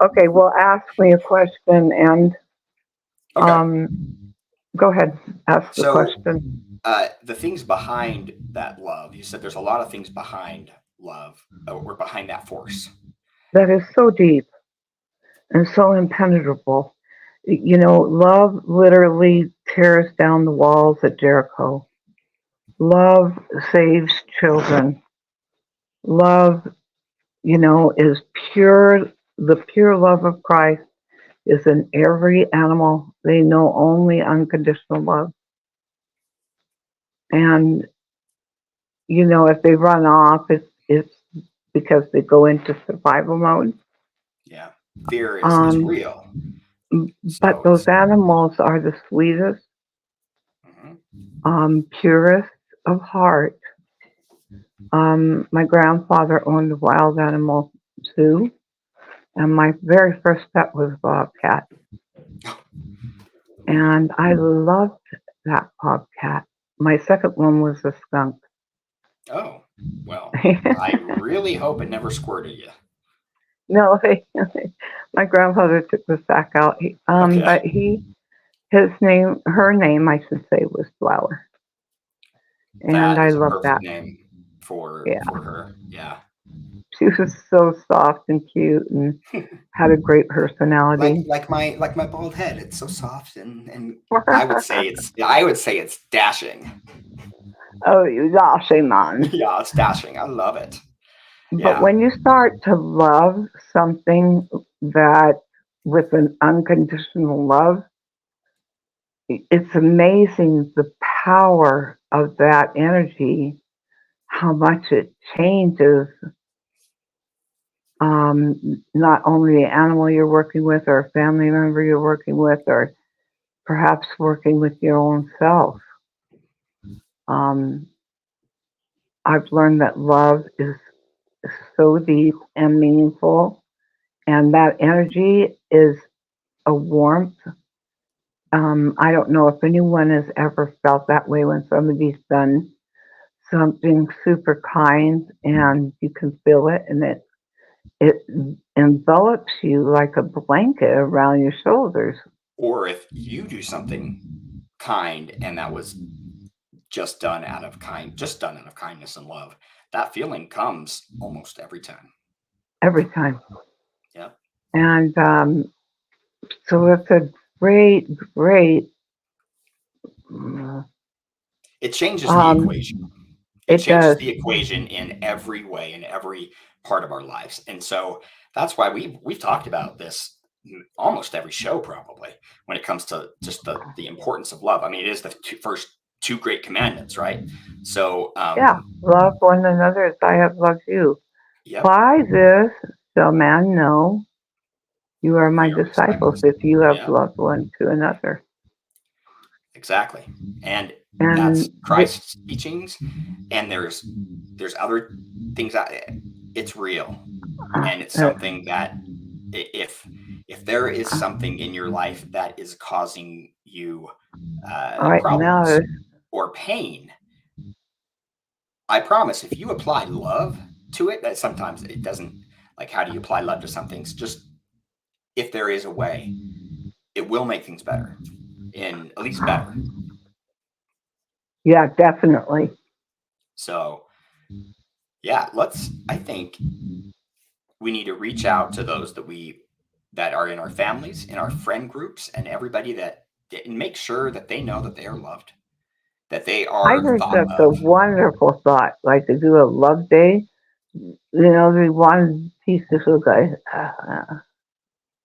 Speaker 1: Okay, well, ask me a question and
Speaker 2: Okay.
Speaker 1: um, go ahead. Ask the
Speaker 2: So,
Speaker 1: question.
Speaker 2: the things behind that love, you said there's a lot of things behind love, or behind that force.
Speaker 1: That is so deep and so impenetrable. You know, love literally tears down the walls at Jericho. Love saves children. Love, is pure. The pure love of Christ is in every animal. They know only unconditional love. And, if they run off, it's because they go into survival mode.
Speaker 2: Yeah. Fear is
Speaker 1: Um,
Speaker 2: real.
Speaker 1: but
Speaker 2: So
Speaker 1: those
Speaker 2: it's
Speaker 1: animals are the sweetest,
Speaker 2: mhm.
Speaker 1: purest of heart. My grandfather owned a wild animal zoo, and my very first pet was a bobcat. And I loved that bobcat. My second one was a skunk.
Speaker 2: Oh, well, I really hope it never squirted you.
Speaker 1: No, my grandfather took the sack out.
Speaker 2: Okay.
Speaker 1: But her name, I should say, was Flower, and
Speaker 2: That
Speaker 1: I
Speaker 2: is a
Speaker 1: loved
Speaker 2: perfect
Speaker 1: that.
Speaker 2: name for
Speaker 1: Yeah,
Speaker 2: her. Yeah.
Speaker 1: she was so soft and cute, and had a great personality.
Speaker 2: Like my bald head. It's so soft and I would say it's dashing.
Speaker 1: Oh, you gosh, man.
Speaker 2: Yeah, it's dashing. I love it.
Speaker 1: But
Speaker 2: Yeah.
Speaker 1: when you start to love something that with an unconditional love, it's amazing the power of that energy, how much it changes not only the animal you're working with or a family member you're working with or perhaps working with your own self. Um, I've learned that love is so deep and meaningful, and that energy is a warmth. I don't know if anyone has ever felt that way when somebody's done something super kind and you can feel it and it envelops you like a blanket around your shoulders.
Speaker 2: Or if you do something kind and that was just done out of kindness and love, that feeling comes almost every time.
Speaker 1: Every time.
Speaker 2: Yeah.
Speaker 1: And so it's a great, great,
Speaker 2: It changes the
Speaker 1: um,
Speaker 2: equation. It
Speaker 1: it
Speaker 2: changes
Speaker 1: does.
Speaker 2: the equation in every way, in every part of our lives. And so that's why we've talked about this almost every show probably when it comes to just the importance of love. I mean, it is the first two great commandments, right? So
Speaker 1: Yeah. Love one another as I have loved you.
Speaker 2: yep,
Speaker 1: By this shall man know you are my
Speaker 2: we are
Speaker 1: disciples
Speaker 2: disciples.
Speaker 1: if you have
Speaker 2: Yeah,
Speaker 1: loved one to another.
Speaker 2: exactly. And that's
Speaker 1: And
Speaker 2: Christ's teachings. And there's other things that it's real, and it's
Speaker 1: uh,
Speaker 2: something that if there is something in your life that is causing you
Speaker 1: right
Speaker 2: problems
Speaker 1: now,
Speaker 2: or pain, I promise if you apply love to it, that sometimes it doesn't, like, how do you apply love to some things? Just if there is a way, it will make things better, and at least better.
Speaker 1: yeah, definitely.
Speaker 2: So yeah, I think we need to reach out to those that are in our families, in our friend groups, and everybody and make sure that they know that they are loved, that they
Speaker 1: I
Speaker 2: are
Speaker 1: think
Speaker 2: thought
Speaker 1: that's a
Speaker 2: of.
Speaker 1: wonderful thought. Like to do a love day, the one piece of guys.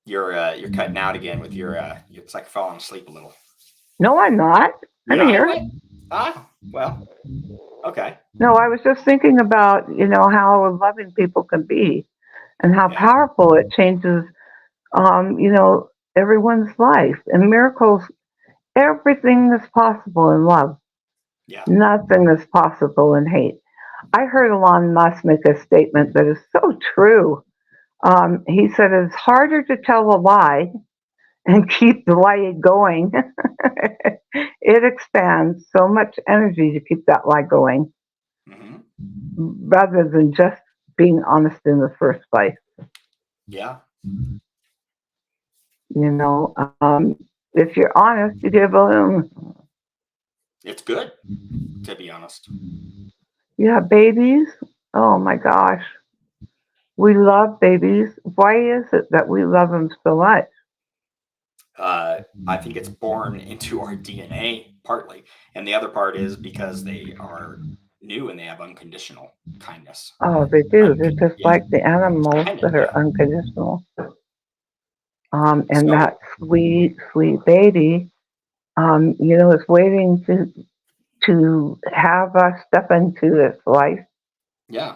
Speaker 2: You're cutting out again with your. It's like falling asleep a little.
Speaker 1: No, I'm not.
Speaker 2: You're
Speaker 1: I'm
Speaker 2: not
Speaker 1: here.
Speaker 2: awake? Ah, well, okay.
Speaker 1: No, I was just thinking about, how loving people can be and how
Speaker 2: Yeah,
Speaker 1: powerful it changes, everyone's life. And miracles, everything is possible in love.
Speaker 2: yeah.
Speaker 1: Nothing is possible in hate. I heard Elon Musk make a statement that is so true. He said it's harder to tell a lie and keep the lie going. It expands so much energy to keep that lie going
Speaker 2: Hmm.
Speaker 1: rather than just being honest in the first place.
Speaker 2: Yeah,
Speaker 1: You know, if you're honest, you give them.
Speaker 2: it's good to be honest.
Speaker 1: You have babies. Oh my gosh, we love babies. Why is it that we love them so much?
Speaker 2: I think it's born into our DNA partly, and the other part is because they are new and they have unconditional kindness.
Speaker 1: Oh, they do. They're just
Speaker 2: Yeah,
Speaker 1: like the animals
Speaker 2: kind of.
Speaker 1: that are
Speaker 2: Yeah.
Speaker 1: unconditional. And
Speaker 2: So
Speaker 1: that sweet, sweet baby, is waiting to have us step into its life
Speaker 2: yeah,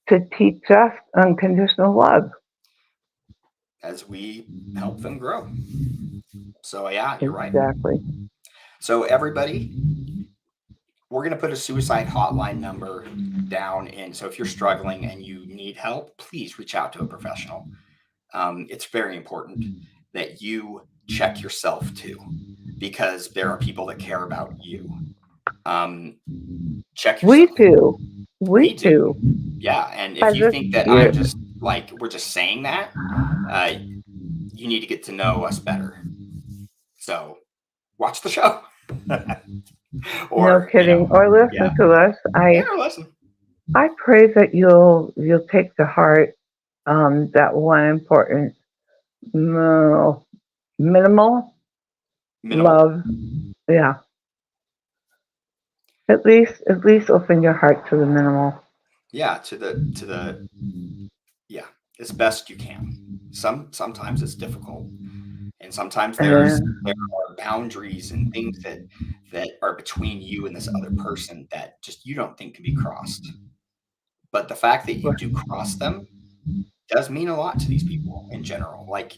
Speaker 1: to teach us unconditional love.
Speaker 2: as we help them grow. So yeah, you're right.
Speaker 1: Exactly.
Speaker 2: So everybody, we're going to put a suicide hotline number down in. So if you're struggling and you need help, please reach out to a professional. It's very important that you check yourself too, because there are people that care about you. Um, check
Speaker 1: We
Speaker 2: yourself.
Speaker 1: do.
Speaker 2: Me
Speaker 1: We
Speaker 2: too.
Speaker 1: do.
Speaker 2: Yeah. And
Speaker 1: I
Speaker 2: if you
Speaker 1: just,
Speaker 2: think that I'm just like, we're just saying that, uh, you need to get to know us better. So watch the show.
Speaker 1: no
Speaker 2: Or,
Speaker 1: kidding. Or listen
Speaker 2: yeah.
Speaker 1: to us.
Speaker 2: Yeah,
Speaker 1: I
Speaker 2: or listen.
Speaker 1: I pray that you'll take to heart that one important minimal, minimal
Speaker 2: Minimal.
Speaker 1: love. Yeah. At least open your heart to the minimal.
Speaker 2: Yeah. Yeah, as best you can. Sometimes it's difficult. And sometimes
Speaker 1: And
Speaker 2: there are boundaries and things that are between you and this other person that just you don't think can be crossed. But the fact that you do cross them does mean a lot to these people in general. Like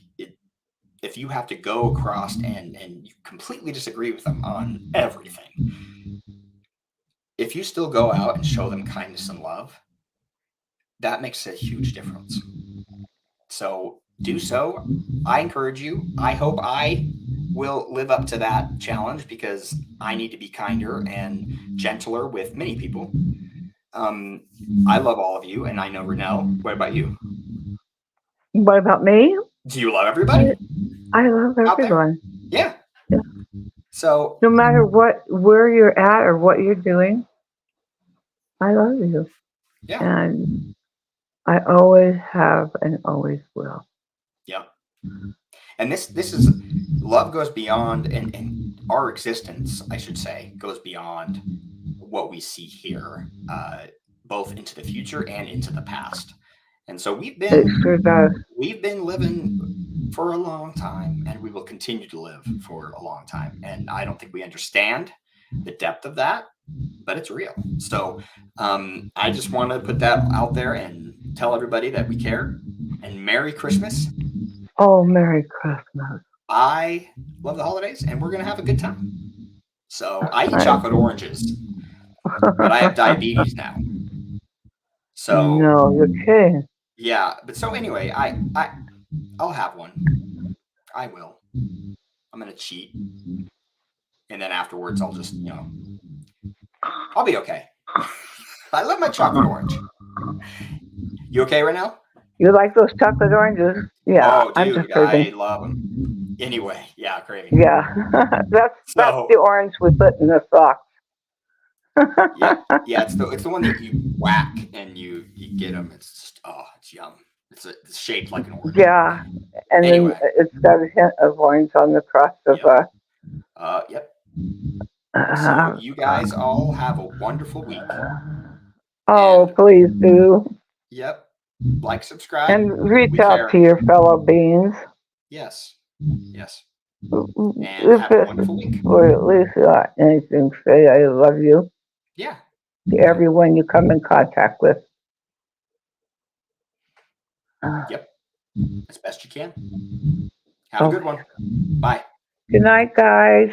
Speaker 2: if you have to go across and you completely disagree with them on everything, if you still go out and show them kindness and love, that makes a huge difference. So do so. I encourage you. I hope I will live up to that challenge because I need to be kinder and gentler with many people. Um, I love all of you, and I know Ranelle. What about you?
Speaker 1: what about me?
Speaker 2: Do you love
Speaker 1: I,
Speaker 2: everybody
Speaker 1: I love
Speaker 2: out there?
Speaker 1: everyone.
Speaker 2: Yeah. So
Speaker 1: No matter where you're at or what you're doing, I love you.
Speaker 2: yeah,
Speaker 1: And I always have and always will.
Speaker 2: yeah. And this is love goes beyond and our existence, I should say, goes beyond what we see here, both into the future and into the past. And so
Speaker 1: It sure does.
Speaker 2: we've been living for a long time, and we will continue to live for a long time. And I don't think we understand the depth of that, but it's real. So I just want to put that out there and tell everybody that we care. And Merry Christmas.
Speaker 1: Oh, Merry Christmas.
Speaker 2: I love the holidays, and we're gonna have a good time. So I eat
Speaker 1: I,
Speaker 2: chocolate oranges, but I have diabetes now. So
Speaker 1: no, you're kidding.
Speaker 2: yeah, but so anyway, I'll have one. I will. I'm gonna cheat, and then afterwards I'll just I'll be okay. I love my chocolate orange. You okay right now?
Speaker 1: You like those chocolate oranges? Yeah,
Speaker 2: Oh,
Speaker 1: I'm just
Speaker 2: dude, I
Speaker 1: craving.
Speaker 2: love them. Anyway, yeah, craving.
Speaker 1: Yeah, that's the
Speaker 2: So
Speaker 1: orange we put in the socks.
Speaker 2: yep, yeah, it's the one that you whack and you get them. It's just it's yum. It's shaped like an orange.
Speaker 1: Yeah, and then
Speaker 2: Anyway,
Speaker 1: it's got a hint of orange on the crust of
Speaker 2: yep, yep. So
Speaker 1: uh,
Speaker 2: you guys all have a wonderful week,
Speaker 1: oh,
Speaker 2: and
Speaker 1: please do.
Speaker 2: yep, like, subscribe.
Speaker 1: And reach
Speaker 2: We
Speaker 1: out
Speaker 2: care.
Speaker 1: to your fellow beings.
Speaker 2: Yes. Yes. And
Speaker 1: If
Speaker 2: have a
Speaker 1: it's
Speaker 2: wonderful week.
Speaker 1: or at least anything, say I love you
Speaker 2: Yeah.
Speaker 1: to everyone you come in contact with.
Speaker 2: Yep. As best you can. Have a good one. Bye.
Speaker 1: Good night, guys.